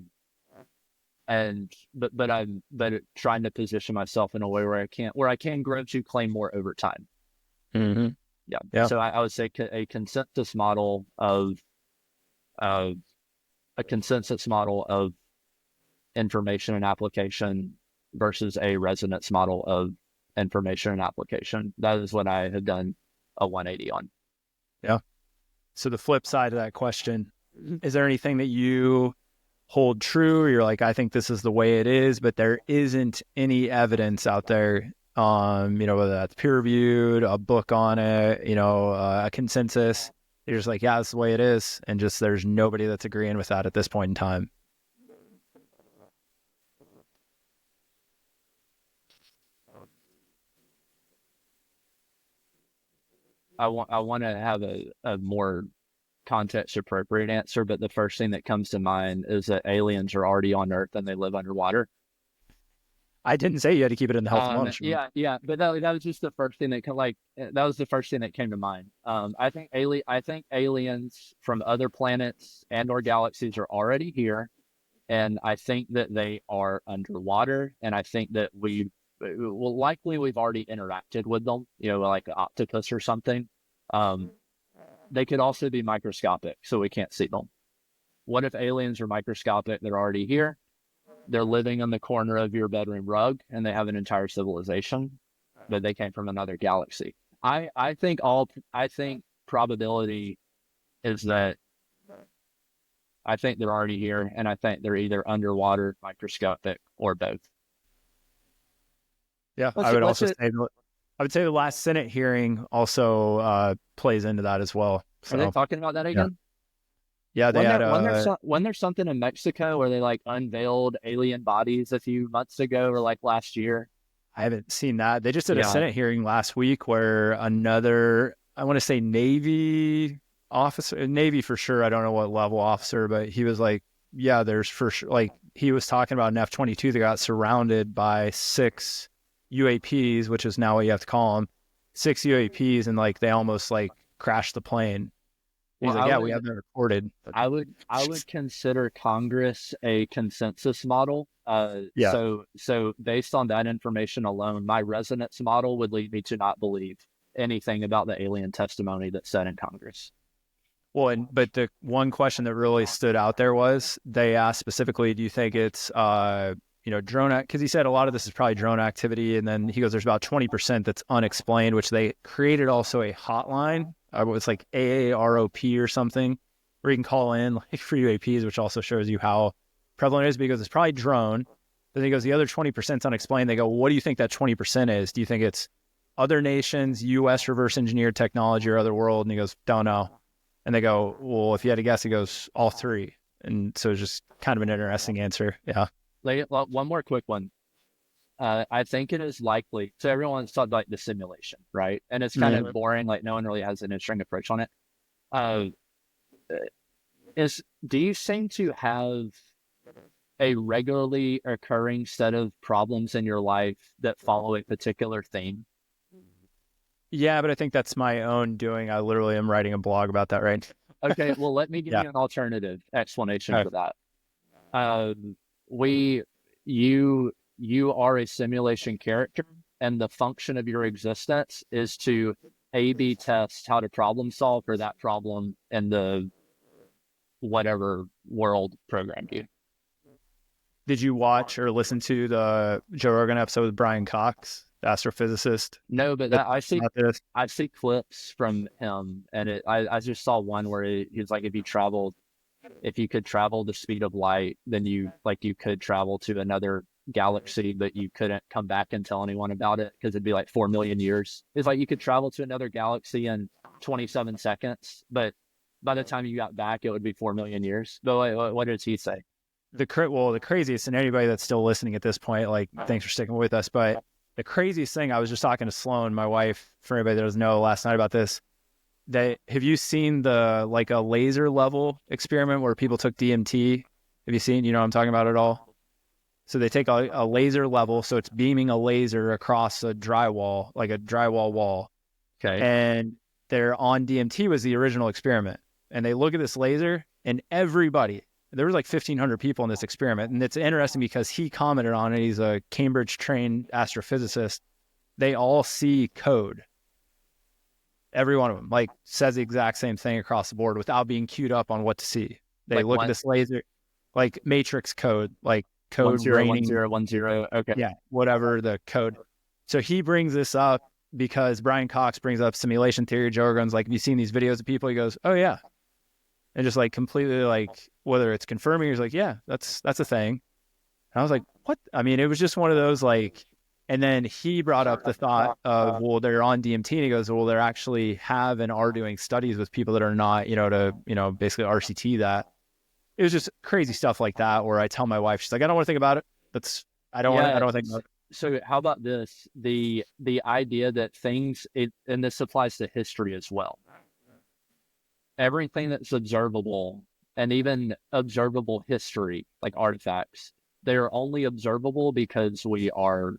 Speaker 6: I'm trying to position myself in a way where I can grow to claim more over time.
Speaker 5: Mm-hmm.
Speaker 6: Yeah. So I would say a consensus model of information and application versus a resonance model of information and application. That is what I have done a 180 on.
Speaker 5: Yeah. So the flip side of that question, is there anything that you hold true, or you're like, I think this is the way it is, but there isn't any evidence out there, whether that's peer reviewed, a book on it, a consensus, you're just like, yeah, that's the way it is, and just there's nobody that's agreeing with that at this point in time?
Speaker 6: I want to have a more context appropriate answer, but the first thing that comes to mind is that aliens are already on Earth and they live underwater.
Speaker 5: I didn't say you had to keep it in the health and wellness.
Speaker 6: Yeah, but that was just the first thing that came to mind. I think aliens from other planets and or galaxies are already here, and I think that they are underwater, and I think that we've already interacted with them, like an octopus or something. They could also be microscopic, so we can't see them. What if aliens are microscopic? They're already here. They're living on the corner of your bedroom rug, and they have an entire civilization, but they came from another galaxy. I think probability is that I think they're already here, and I think they're either underwater, microscopic, or both.
Speaker 5: Yeah, I would say the last Senate hearing also plays into that as well. So,
Speaker 6: Are they talking about that again?
Speaker 5: Yeah, they
Speaker 6: When there's something in Mexico where they like unveiled alien bodies a few months ago or like last year.
Speaker 5: I haven't seen that. They just did a Senate hearing last week where another, I want to say Navy officer, Navy for sure, I don't know what level officer, but he was like, yeah, there's for sure, like he was talking about an F-22 that got surrounded by 6 UAPs, which is now what you have to call them, 6 UAPs, and like they almost like crashed the plane. He's like, we have that recorded.
Speaker 6: I would consider Congress a consensus model. So based on that information alone, my resonance model would lead me to not believe anything about the alien testimony that's said in Congress.
Speaker 5: Well, but the one question that really stood out there was they asked specifically, do you think it's drone because he said a lot of this is probably drone activity, and then he goes, there's about 20% that's unexplained, which they created also a hotline. It's like AAROP or something, where you can call in like for UAPs, which also shows you how prevalent it is, because it's probably drone. Then he goes, the other 20% is unexplained. They go, what do you think that 20% is? Do you think it's other nations, U.S. reverse engineered technology, or other world? And he goes, don't know. And they go, well, if you had to guess, he goes, all 3. And so it's just kind of an interesting answer. Yeah.
Speaker 6: One more quick one. I think it is likely. So everyone's talked like the simulation, right? And it's kind of boring. Like no one really has an interesting approach on it. Do you seem to have a regularly occurring set of problems in your life that follow a particular theme?
Speaker 5: Yeah, but I think that's my own doing. I literally am writing a blog about that, right?
Speaker 6: Okay, well, let me give you an alternative explanation for that. You are a simulation character, and the function of your existence is to A/B test how to problem solve for that problem in the whatever world programmed you.
Speaker 5: Did you watch or listen to the Joe Rogan episode with Brian Cox, the astrophysicist?
Speaker 6: No, but I see clips from him, and I just saw one where he's like, if you could travel the speed of light, then you could travel to another galaxy, but you couldn't come back and tell anyone about it because it'd be like 4 million years. It's like you could travel to another galaxy in 27 seconds, but by the time you got back, it would be 4 million years. But what does he say?
Speaker 5: The craziest, and anybody that's still listening at this point, like, thanks for sticking with us, but the craziest thing, I was just talking to Sloan, my wife, for anybody that doesn't know, last night about this. Have you seen a laser level experiment where people took DMT? Have you seen, you know what I'm talking about at all? So they take a laser level, so it's beaming a laser across a drywall, like a drywall wall.
Speaker 6: Okay.
Speaker 5: And they're on DMT was the original experiment. And they look at this laser, and everybody, there was like 1,500 people in this experiment. And it's interesting because he commented on it. He's a Cambridge trained astrophysicist. They all see code. Every one of them, like, says the exact same thing across the board without being queued up on what to see. They look at this laser, like matrix code, like code
Speaker 6: 101010. Okay.
Speaker 5: Yeah, whatever the code. So he brings this up because Brian Cox brings up simulation theory. Joe Rogan's like, have you seen these videos of people? He goes, oh yeah. And just like completely like, whether it's confirming, he's like, yeah, that's a thing. And I was like, what? I mean, it was just one of those like, and then he brought up the thought of, well, they're on DMT. And he goes, well, they're actually have and are doing studies with people that are not, to, basically RCT that. It was just crazy stuff like that where I tell my wife, she's like, I don't want to think about it. I don't want to think about it.
Speaker 6: So how about this? The idea that and this applies to history as well. Everything that's observable, and even observable history, like artifacts, they are only observable because we are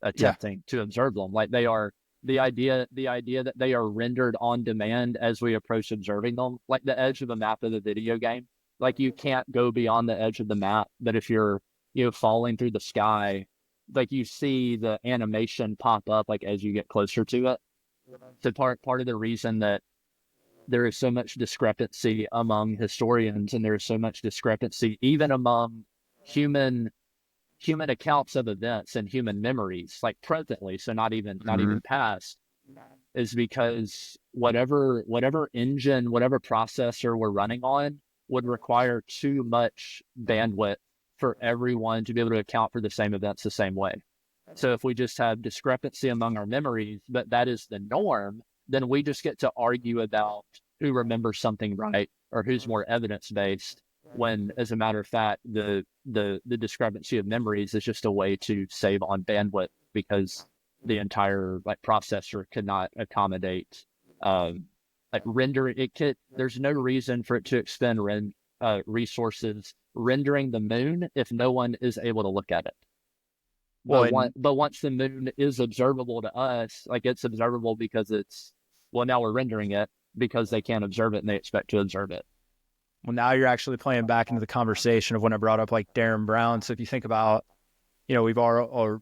Speaker 6: attempting to observe them. Like they are the idea that they are rendered on demand as we approach observing them, like the edge of a map of the video game. Like you can't go beyond the edge of the map, but if you're falling through the sky, like you see the animation pop up like as you get closer to it. So part of the reason that there is so much discrepancy among historians, and there is so much discrepancy even among human accounts of events and human memories, like presently, so not even past, is because whatever engine, whatever processor we're running on would require too much bandwidth for everyone to be able to account for the same events the same way. So if we just have discrepancy among our memories, but that is the norm, then we just get to argue about who remembers something right or who's more evidence-based, when, as a matter of fact, the discrepancy of memories is just a way to save on bandwidth, because the entire processor could not accommodate render it. There's no reason for it to expend resources rendering the moon if no one is able to look at it. But once the moon is observable to us, it's observable because now we're rendering it because they can't observe it and they expect to observe it.
Speaker 5: Well, now you're actually playing back into the conversation of when I brought up Darren Brown. So if you think about, a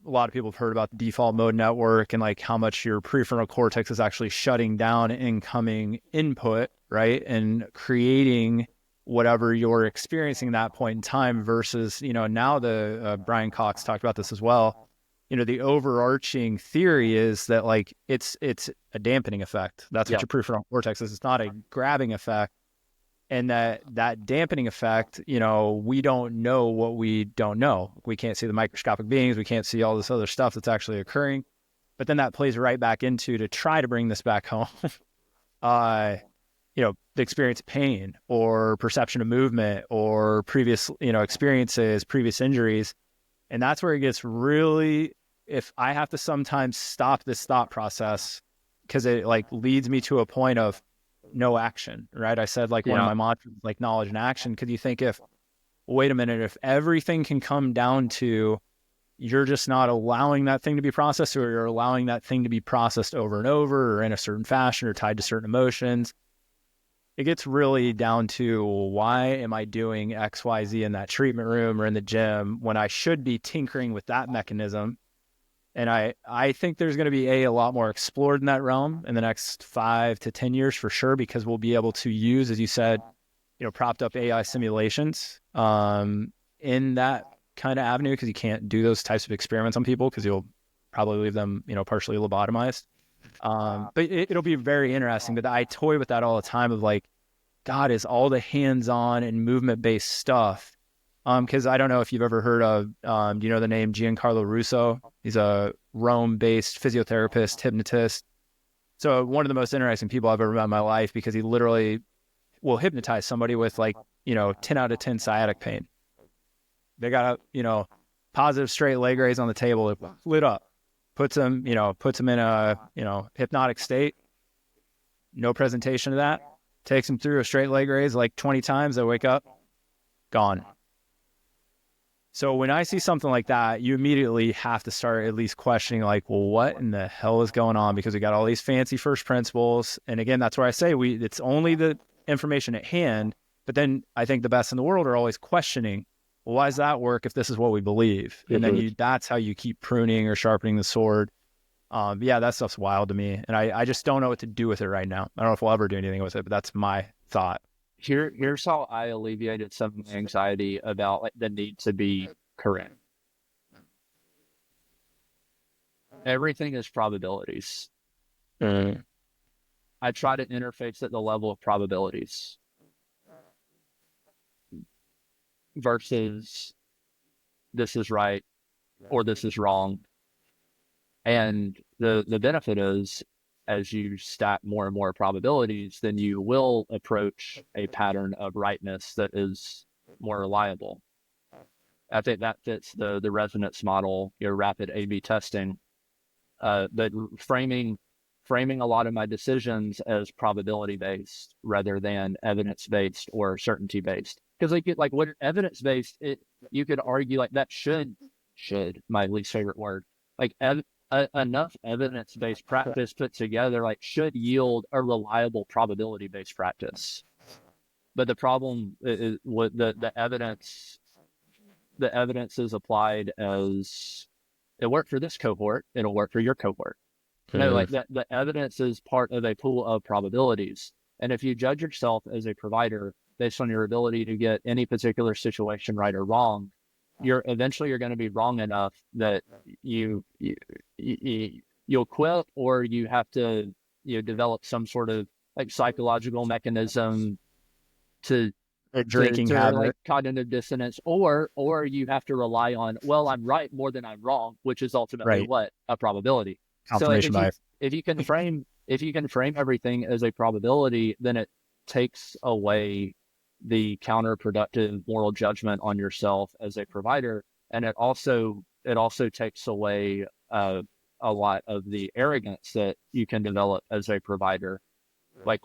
Speaker 5: lot of people have heard about the default mode network and how much your prefrontal cortex is actually shutting down incoming input, right? And creating whatever you're experiencing at that point in time versus, now Brian Cox talked about this as well. The overarching theory is that it's a dampening effect. That's what your prefrontal cortex is. It's not a grabbing effect. And that dampening effect, we don't know what we don't know. We can't see the microscopic beings. We can't see all this other stuff that's actually occurring. But then that plays right back into, to try to bring this back home, the experience of pain or perception of movement or previous, experiences, previous injuries. And that's where it gets really, if I have to sometimes stop this thought process, because it leads me to a point of no action, right? I said one of my mantras, knowledge and action. Could you think wait a minute, if everything can come down to you're just not allowing that thing to be processed, or you're allowing that thing to be processed over and over or in a certain fashion or tied to certain emotions, it gets really down to, why am I doing X, Y, Z in that treatment room or in the gym when I should be tinkering with that mechanism? And I think there's going to be a lot more explored in that realm in the next 5 to 10 years for sure, because we'll be able to use, as you said, propped up AI simulations in that kind of avenue, because you can't do those types of experiments on people because you'll probably leave them, partially lobotomized. But it'll be very interesting. But I toy with that all the time of God, is all the hands-on and movement-based stuff. Because I don't know if you've ever heard of, do you know the name Giancarlo Russo? He's a Rome-based physiotherapist, hypnotist. So one of the most interesting people I've ever met in my life, because he literally will hypnotize somebody with 10 out of 10 sciatic pain. They got a, positive straight leg raise on the table, lit up, puts them in a, hypnotic state. No presentation of that. Takes them through a straight leg raise 20 times. They wake up, gone. So when I see something like that, you immediately have to start at least questioning, well, what in the hell is going on? Because we got all these fancy first principles. And again, that's where I say it's only the information at hand. But then I think the best in the world are always questioning, well, why does that work if this is what we believe? And then that's how you keep pruning or sharpening the sword. That stuff's wild to me. And I just don't know what to do with it right now. I don't know if we'll ever do anything with it, but that's my thought.
Speaker 6: Here's how I alleviated some anxiety about the need to be correct. Everything is probabilities. I try to interface at the level of probabilities versus this is right or this is wrong. And the benefit is, as you stack more and more probabilities, then you will approach a pattern of rightness that is more reliable. I think that fits the resonance model, your rapid A/B testing. But framing a lot of my decisions as probability-based rather than evidence-based or certainty-based. Because what evidence-based, you could argue that should, my least favorite word, enough evidence-based practice put together should yield a reliable probability-based practice. But the problem is with the evidence. The evidence is applied as it worked for this cohort, it'll work for your cohort. No, the evidence is part of a pool of probabilities. And if you judge yourself as a provider based on your ability to get any particular situation right or wrong, you're going to be wrong enough that you'll quit, or you have to develop some sort of psychological mechanism to
Speaker 5: A drinking
Speaker 6: to
Speaker 5: habit.
Speaker 6: like cognitive dissonance, or you have to rely on, well, I'm right more than I'm wrong, which is ultimately
Speaker 5: Right.
Speaker 6: what a probability.
Speaker 5: Confirmation
Speaker 6: So
Speaker 5: bias.
Speaker 6: if you can frame everything as a probability, then it takes away the counterproductive moral judgment on yourself as a provider, and it also takes away a lot of the arrogance that you can develop as a provider. Like,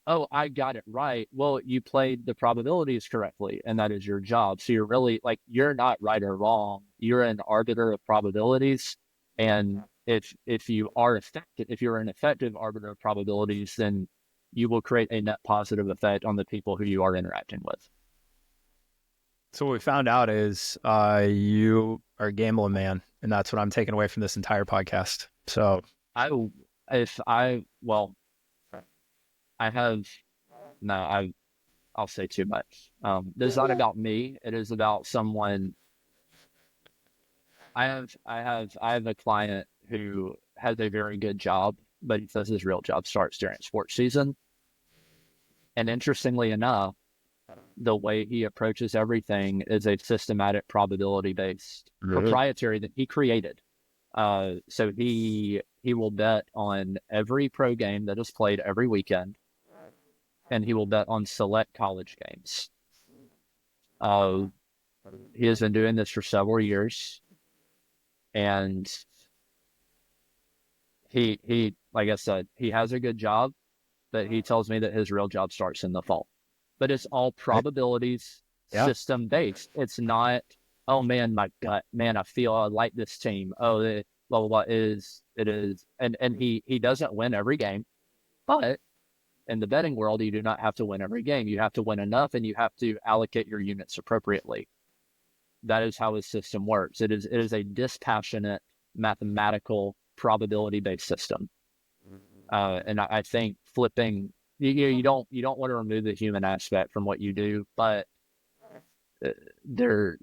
Speaker 6: oh, I got it right. Well, you played the probabilities correctly, and that is your job. So you're really like, you're not right or wrong. You're an arbiter of probabilities. And if you are effective, if you're an effective arbiter of probabilities, then you will create a net positive effect on the people who you are interacting with.
Speaker 5: So what we found out is you are a gambling man, and that's what I'm taking away from this entire podcast. So
Speaker 6: I'll say too much. This is not about me. It is about someone. I have a client who has a very good job, but he says his real job starts during sports season. And interestingly enough, the way he approaches everything is a systematic probability-based proprietary that he created. So he will bet on every pro game that is played every weekend, and he will bet on select college games. He has been doing this for several years, and he like I said, he has a good job, but he tells me that his real job starts in the fall. But it's all probabilities, system based. It's not, oh man, my gut, man, I feel I like this team. Oh, blah blah blah. It is, and he doesn't win every game, but in the betting world, you do not have to win every game. You have to win enough, and you have to allocate your units appropriately. That is how his system works. It is a dispassionate, mathematical, probability-based system. And I think flipping, you don't want to remove the human aspect from what you do, but there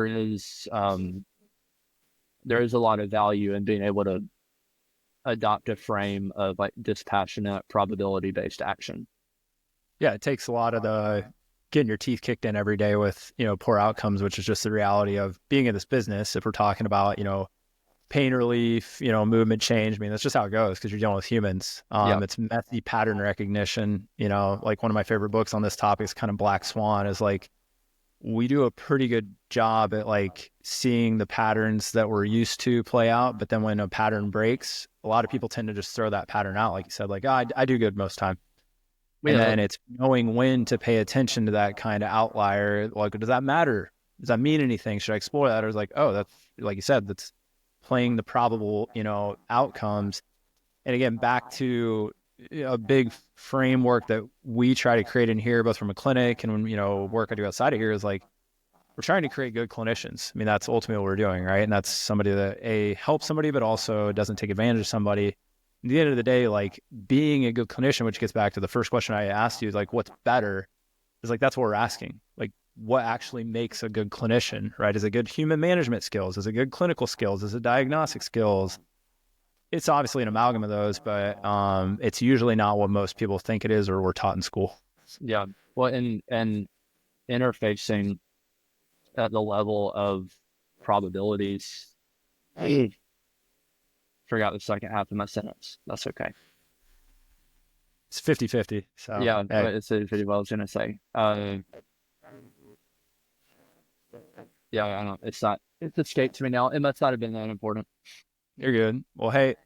Speaker 6: is a lot of value in being able to adopt a frame of like dispassionate probability-based action.
Speaker 5: Yeah, it takes a lot of the getting your teeth kicked in every day with, poor outcomes, which is just the reality of being in this business. If we're talking about, pain relief, movement change, I mean, that's just how it goes because you're dealing with humans. It's messy pattern recognition, like one of my favorite books on this topic is kind of Black Swan, is like, we do a pretty good job at like seeing the patterns that we're used to play out. But then when a pattern breaks, a lot of people tend to just throw that pattern out. Like you said, like, oh, I do good most time. And then it's knowing when to pay attention to that kind of outlier. Like, does that matter? Does that mean anything? Should I explore that? Or is like, oh, that's, like you said, that's playing the probable, outcomes. And again, back to a big framework that we try to create in here, both from a clinic and when, work I do outside of here, is like, we're trying to create good clinicians. I mean, that's ultimately what we're doing, right? And that's somebody that helps somebody, but also doesn't take advantage of somebody. At the end of the day, like being a good clinician, which gets back to the first question I asked you, like what's better, is like, that's what we're asking. Like, what actually makes a good clinician, right? Is it good human management skills? Is it good clinical skills? Is it diagnostic skills? It's obviously an amalgam of those, but it's usually not what most people think it is or we're taught in school.
Speaker 6: Yeah. Well, and interfacing at the level of probabilities. Forgot the second half of my sentence. That's okay.
Speaker 5: It's 50-50. So
Speaker 6: yeah, but it's 50. What I was going to say. Yeah, I don't know. It's escaped to me now. It must not have been that important.
Speaker 5: You're good. Well, hey,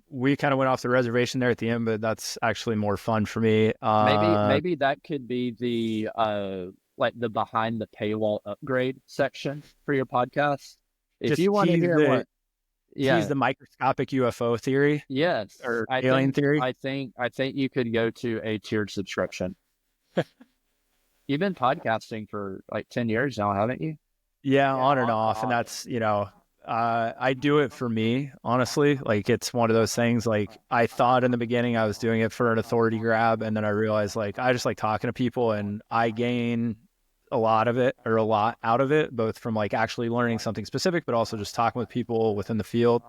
Speaker 5: we kind of went off the reservation there at the end, but that's actually more fun for me.
Speaker 6: Maybe that could be the like the behind the paywall upgrade section for your podcast. If you want to hear what,
Speaker 5: he's the microscopic UFO theory.
Speaker 6: Yes,
Speaker 5: or alien theory.
Speaker 6: I think you could go to a tiered subscription. You've been podcasting for like 10 years now, haven't you?
Speaker 5: Yeah, on and off. And that's, I do it for me, honestly. Like, it's one of those things, like, I thought in the beginning I was doing it for an authority grab, and then I realized, like, I just like talking to people, and I gain a lot out of it, both from, like, actually learning something specific, but also just talking with people within the field.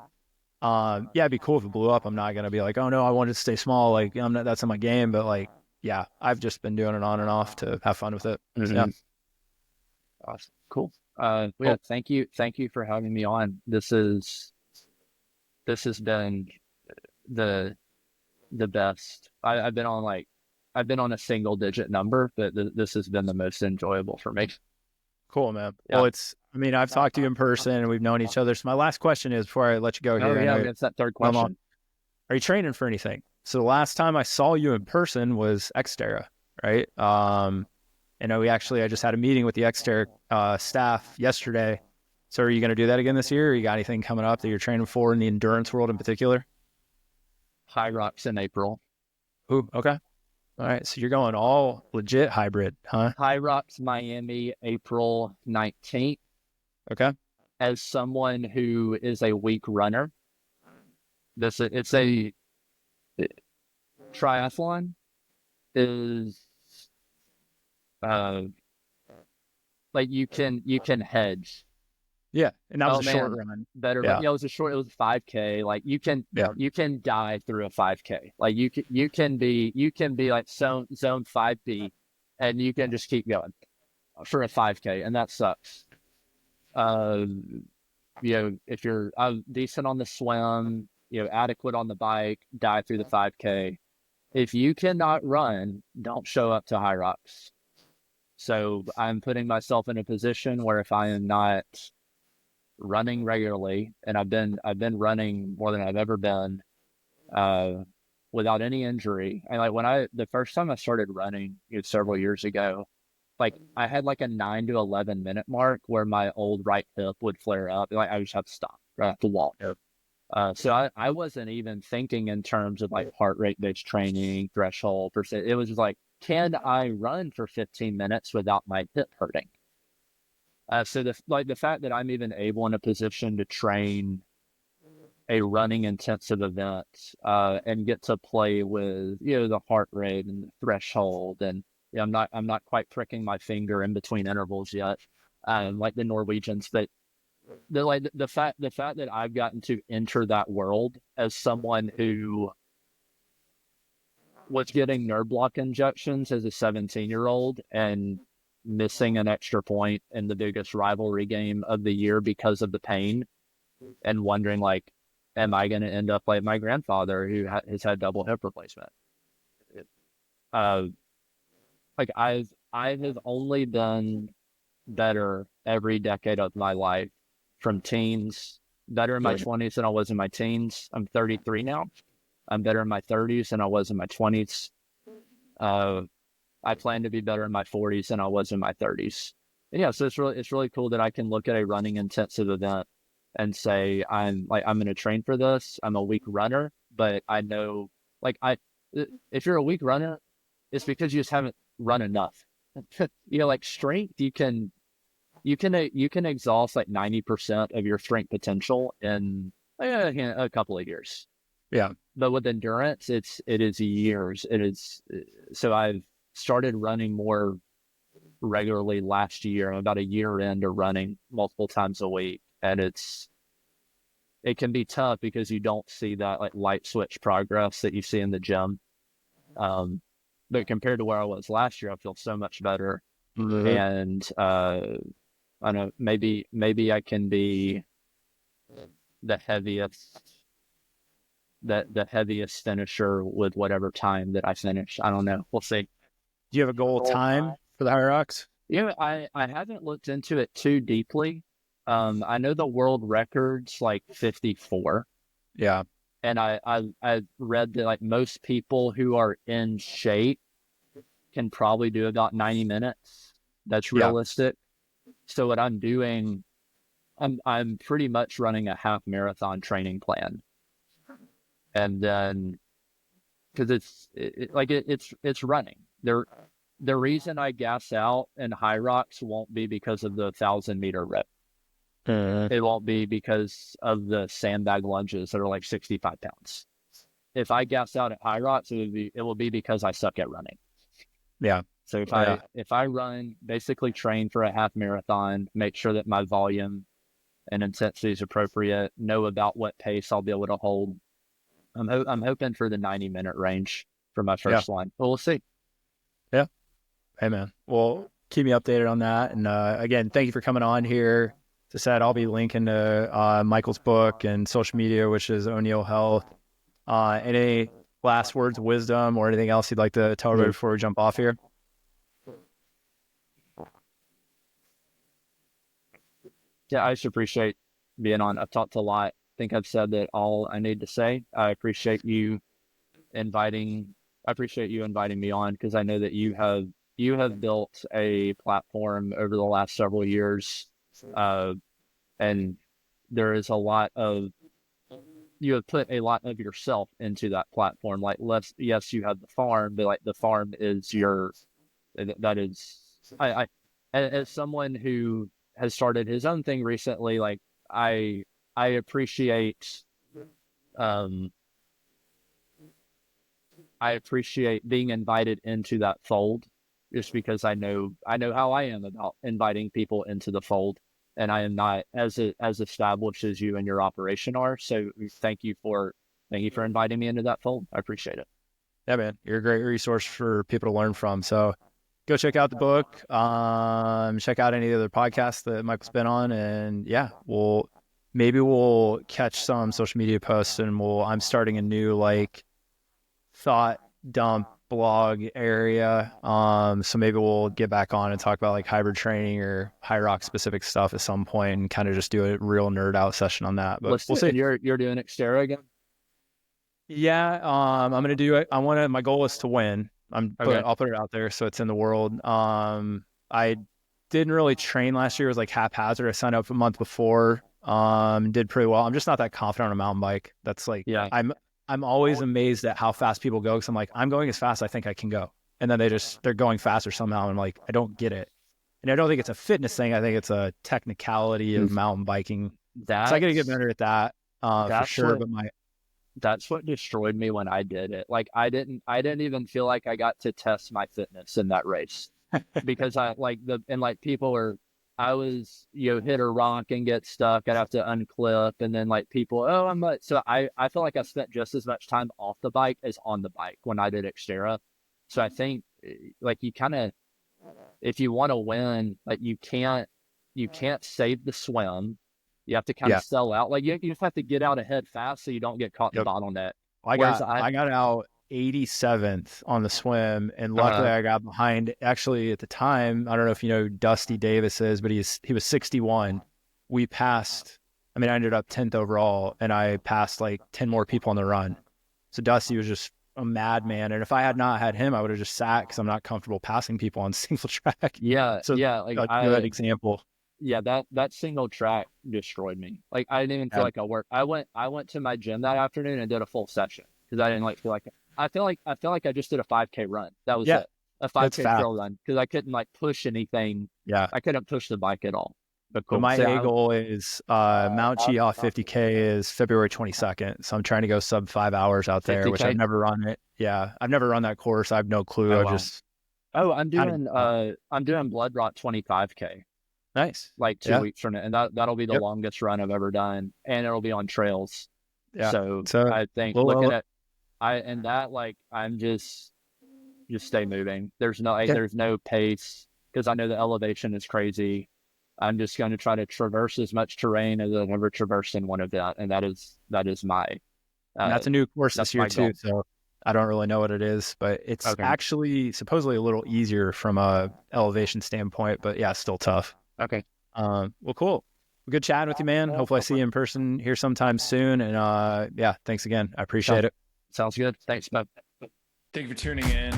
Speaker 5: Yeah, it'd be cool if it blew up. I'm not going to be like, oh, no, I wanted to stay small. Like, that's not my game. But, like, yeah, I've just been doing it on and off to have fun with it.
Speaker 6: Mm-hmm.
Speaker 5: Yeah.
Speaker 6: Awesome. Cool. Yeah, thank you for having me on. This has been the best. I've been on a single digit number, but this has been the most enjoyable for me.
Speaker 5: Cool, man.
Speaker 6: Yeah.
Speaker 5: Well, I've talked to you in person and we've known each other. So my last question is, before I let you go here,
Speaker 6: It's that third question.
Speaker 5: Are you training for anything? So the last time I saw you in person was Xterra, right? I just had a meeting with the Xterra staff yesterday. So are you going to do that again this year? Or you got anything coming up that you're training for in the endurance world in particular?
Speaker 6: High Rocks in April.
Speaker 5: Ooh, okay. All right. So you're going all legit hybrid, huh?
Speaker 6: High Rocks, Miami, April 19th.
Speaker 5: Okay.
Speaker 6: As someone who is a weak runner, it's a triathlon is like you can hedge.
Speaker 5: Yeah, and that was a short run.
Speaker 6: Better,
Speaker 5: yeah.
Speaker 6: It was a 5K. Like you can die through a 5K. Like you can be like zone 5B, and you can just keep going for a 5K, and that sucks. If you're decent on the swim, adequate on the bike, die through the 5K. If you cannot run, don't show up to High Rocks. So I'm putting myself in a position where if I am not running regularly, and I've been running more than I've ever been, without any injury. And like the first time I started running, several years ago, like I had like a 9 to 11 minute mark where my old right hip would flare up. Like I just have to stop, right? I have to walk.
Speaker 5: Yep.
Speaker 6: So I wasn't even thinking in terms of like heart rate based training, threshold percent. It was just like, can I run for 15 minutes without my hip hurting? So the fact that I'm even able in a position to train a running intensive event, and get to play with, the heart rate and the threshold, and I'm not quite pricking my finger in between intervals yet, like the Norwegians, but the fact that I've gotten to enter that world as someone who was getting nerve block injections as a 17-year-old and missing an extra point in the biggest rivalry game of the year because of the pain, and wondering like, am I going to end up like my grandfather who has had double hip replacement? Like I have only been better every decade of my life, from teens, better in my 20s than I was in my teens. I'm 33 now. I'm better in my 30s than I was in my 20s. I plan to be better in my 40s than I was in my 30s. And yeah, so it's really cool that I can look at a running intensive event and say, I'm going to train for this. I'm a weak runner, but I know, if you're a weak runner, it's because you just haven't run enough. Like strength, you can exhaust like 90% of your strength potential in a couple of years.
Speaker 5: Yeah.
Speaker 6: But with endurance, it is years. So I've started running more regularly last year. I'm about a year into running multiple times a week, and it can be tough because you don't see that like light switch progress that you see in the gym. But compared to where I was last year, I feel so much better. Mm-hmm. And I don't know, maybe I can be the heaviest finisher with whatever time that I finish. I don't know. We'll see.
Speaker 5: Do you have a goal time for the High Rocks?
Speaker 6: I haven't looked into it too deeply. I know the world record's like 54.
Speaker 5: Yeah.
Speaker 6: And I read that like most people who are in shape can probably do about 90 minutes. That's realistic. Yeah. So what I'm doing, I'm pretty much running a half marathon training plan. And then, because it's running. The reason I gas out in High Rocks won't be because of the 1,000-meter rip. It won't be because of the sandbag lunges that are like 65 pounds. If I gas out at High Rocks, it will be because I suck at running.
Speaker 5: Yeah.
Speaker 6: So if I run, basically train for a half marathon, make sure that my volume and intensity is appropriate, know about what pace I'll be able to hold. I'm hoping for the 90-minute range for my first one. But we'll see.
Speaker 5: Yeah. Hey, man. Well, keep me updated on that. And again, thank you for coming on here. As I said, I'll be linking to Michael's book and social media, which is O'Neal Health. Any last words of wisdom or anything else you'd like to tell everybody before we jump off here?
Speaker 6: Yeah, I just appreciate being on. I've talked a lot. I think I've said that all I need to say. I appreciate you inviting me on, because I know that you have built a platform over the last several years, and there is you have put a lot of yourself into that platform. Like, yes, you have the farm, but like the farm is I as someone who has started his own thing recently, like I appreciate being invited into that fold, just because I know how I am about inviting people into the fold, and I am not as established as you and your operation are. So thank you for inviting me into that fold. I appreciate it.
Speaker 5: Yeah, man, you're a great resource for people to learn from. So go check out the book. Check out any other podcasts that Michael's been on, and yeah, maybe we'll catch some social media posts, and I'm starting a new thought dump blog area. So maybe we'll get back on and talk about like hybrid training or high rock specific stuff at some point, and kind of just do a real nerd out session on that. But we'll see.
Speaker 6: You're doing Xterra again?
Speaker 5: Yeah. I'm gonna do it. My goal is to win. I'll put it out there so it's in the world. I didn't really train last year. It was like haphazard. I signed up a month before. Did pretty well. I'm just not that confident on a mountain bike. That's like, yeah. I'm always amazed at how fast people go, because I'm like, I'm going as fast as I think I can go, and then they're going faster somehow. And I'm like, I don't get it, and I don't think it's a fitness thing. I think it's a technicality of mountain biking. So I got to get better at that for sure.
Speaker 6: That's what destroyed me when I did it. Like I didn't even feel like I got to test my fitness in that race, because I was, hit a rock and get stuck. I'd have to unclip, and then so I feel like I spent just as much time off the bike as on the bike when I did Xterra. So I think you kind of, if you want to win, you can't save the swim. You have to kind of sell out. Like you just have to get out ahead fast so you don't get caught in the bottleneck.
Speaker 5: I got out 87th on the swim, and luckily I got behind. Actually, at the time, I don't know if you know who Dusty Davis is, but he was 61. We passed. I ended up 10th overall, and I passed like 10 more people on the run. So Dusty was just a madman, and if I had not had him, I would have just sat, because I'm not comfortable passing people on single track.
Speaker 6: Yeah,
Speaker 5: so
Speaker 6: yeah,
Speaker 5: a good example.
Speaker 6: Yeah, that single track destroyed me. Like I didn't even feel like I worked. I went to my gym that afternoon and did a full session, because I didn't feel like. I feel like I just did a 5K run. That was it. A 5K trail run, because I couldn't push anything. Yeah, I couldn't push the bike at all. But cool.
Speaker 5: My A goal is Mount Cheoff 50K is February 22nd. So I'm trying to go sub 5 hours out there, 50K? Which I've never run it. Yeah, I've never run that course. I have no clue.
Speaker 6: I'm doing Blood Rock 25K.
Speaker 5: Nice.
Speaker 6: 2 weeks from it, and that'll be the longest run I've ever done, and it'll be on trails. Yeah. So I think I'm just stay moving. There's no pace, because I know the elevation is crazy. I'm just going to try to traverse as much terrain as I've ever traversed in one event, and that is my.
Speaker 5: And that's a new course this year too. So I don't really know what it is, but it's actually supposedly a little easier from a elevation standpoint. But yeah, still tough.
Speaker 6: Okay.
Speaker 5: Well, cool. Good chatting with you, man. Hopefully I see you in person here sometime soon. And thanks again. I appreciate it.
Speaker 6: Sounds good. Thanks, Bob.
Speaker 7: Thank you for tuning in.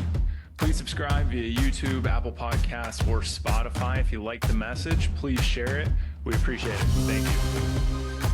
Speaker 7: Please subscribe via YouTube, Apple Podcasts, or Spotify. If you like the message, please share it. We appreciate it. Thank you.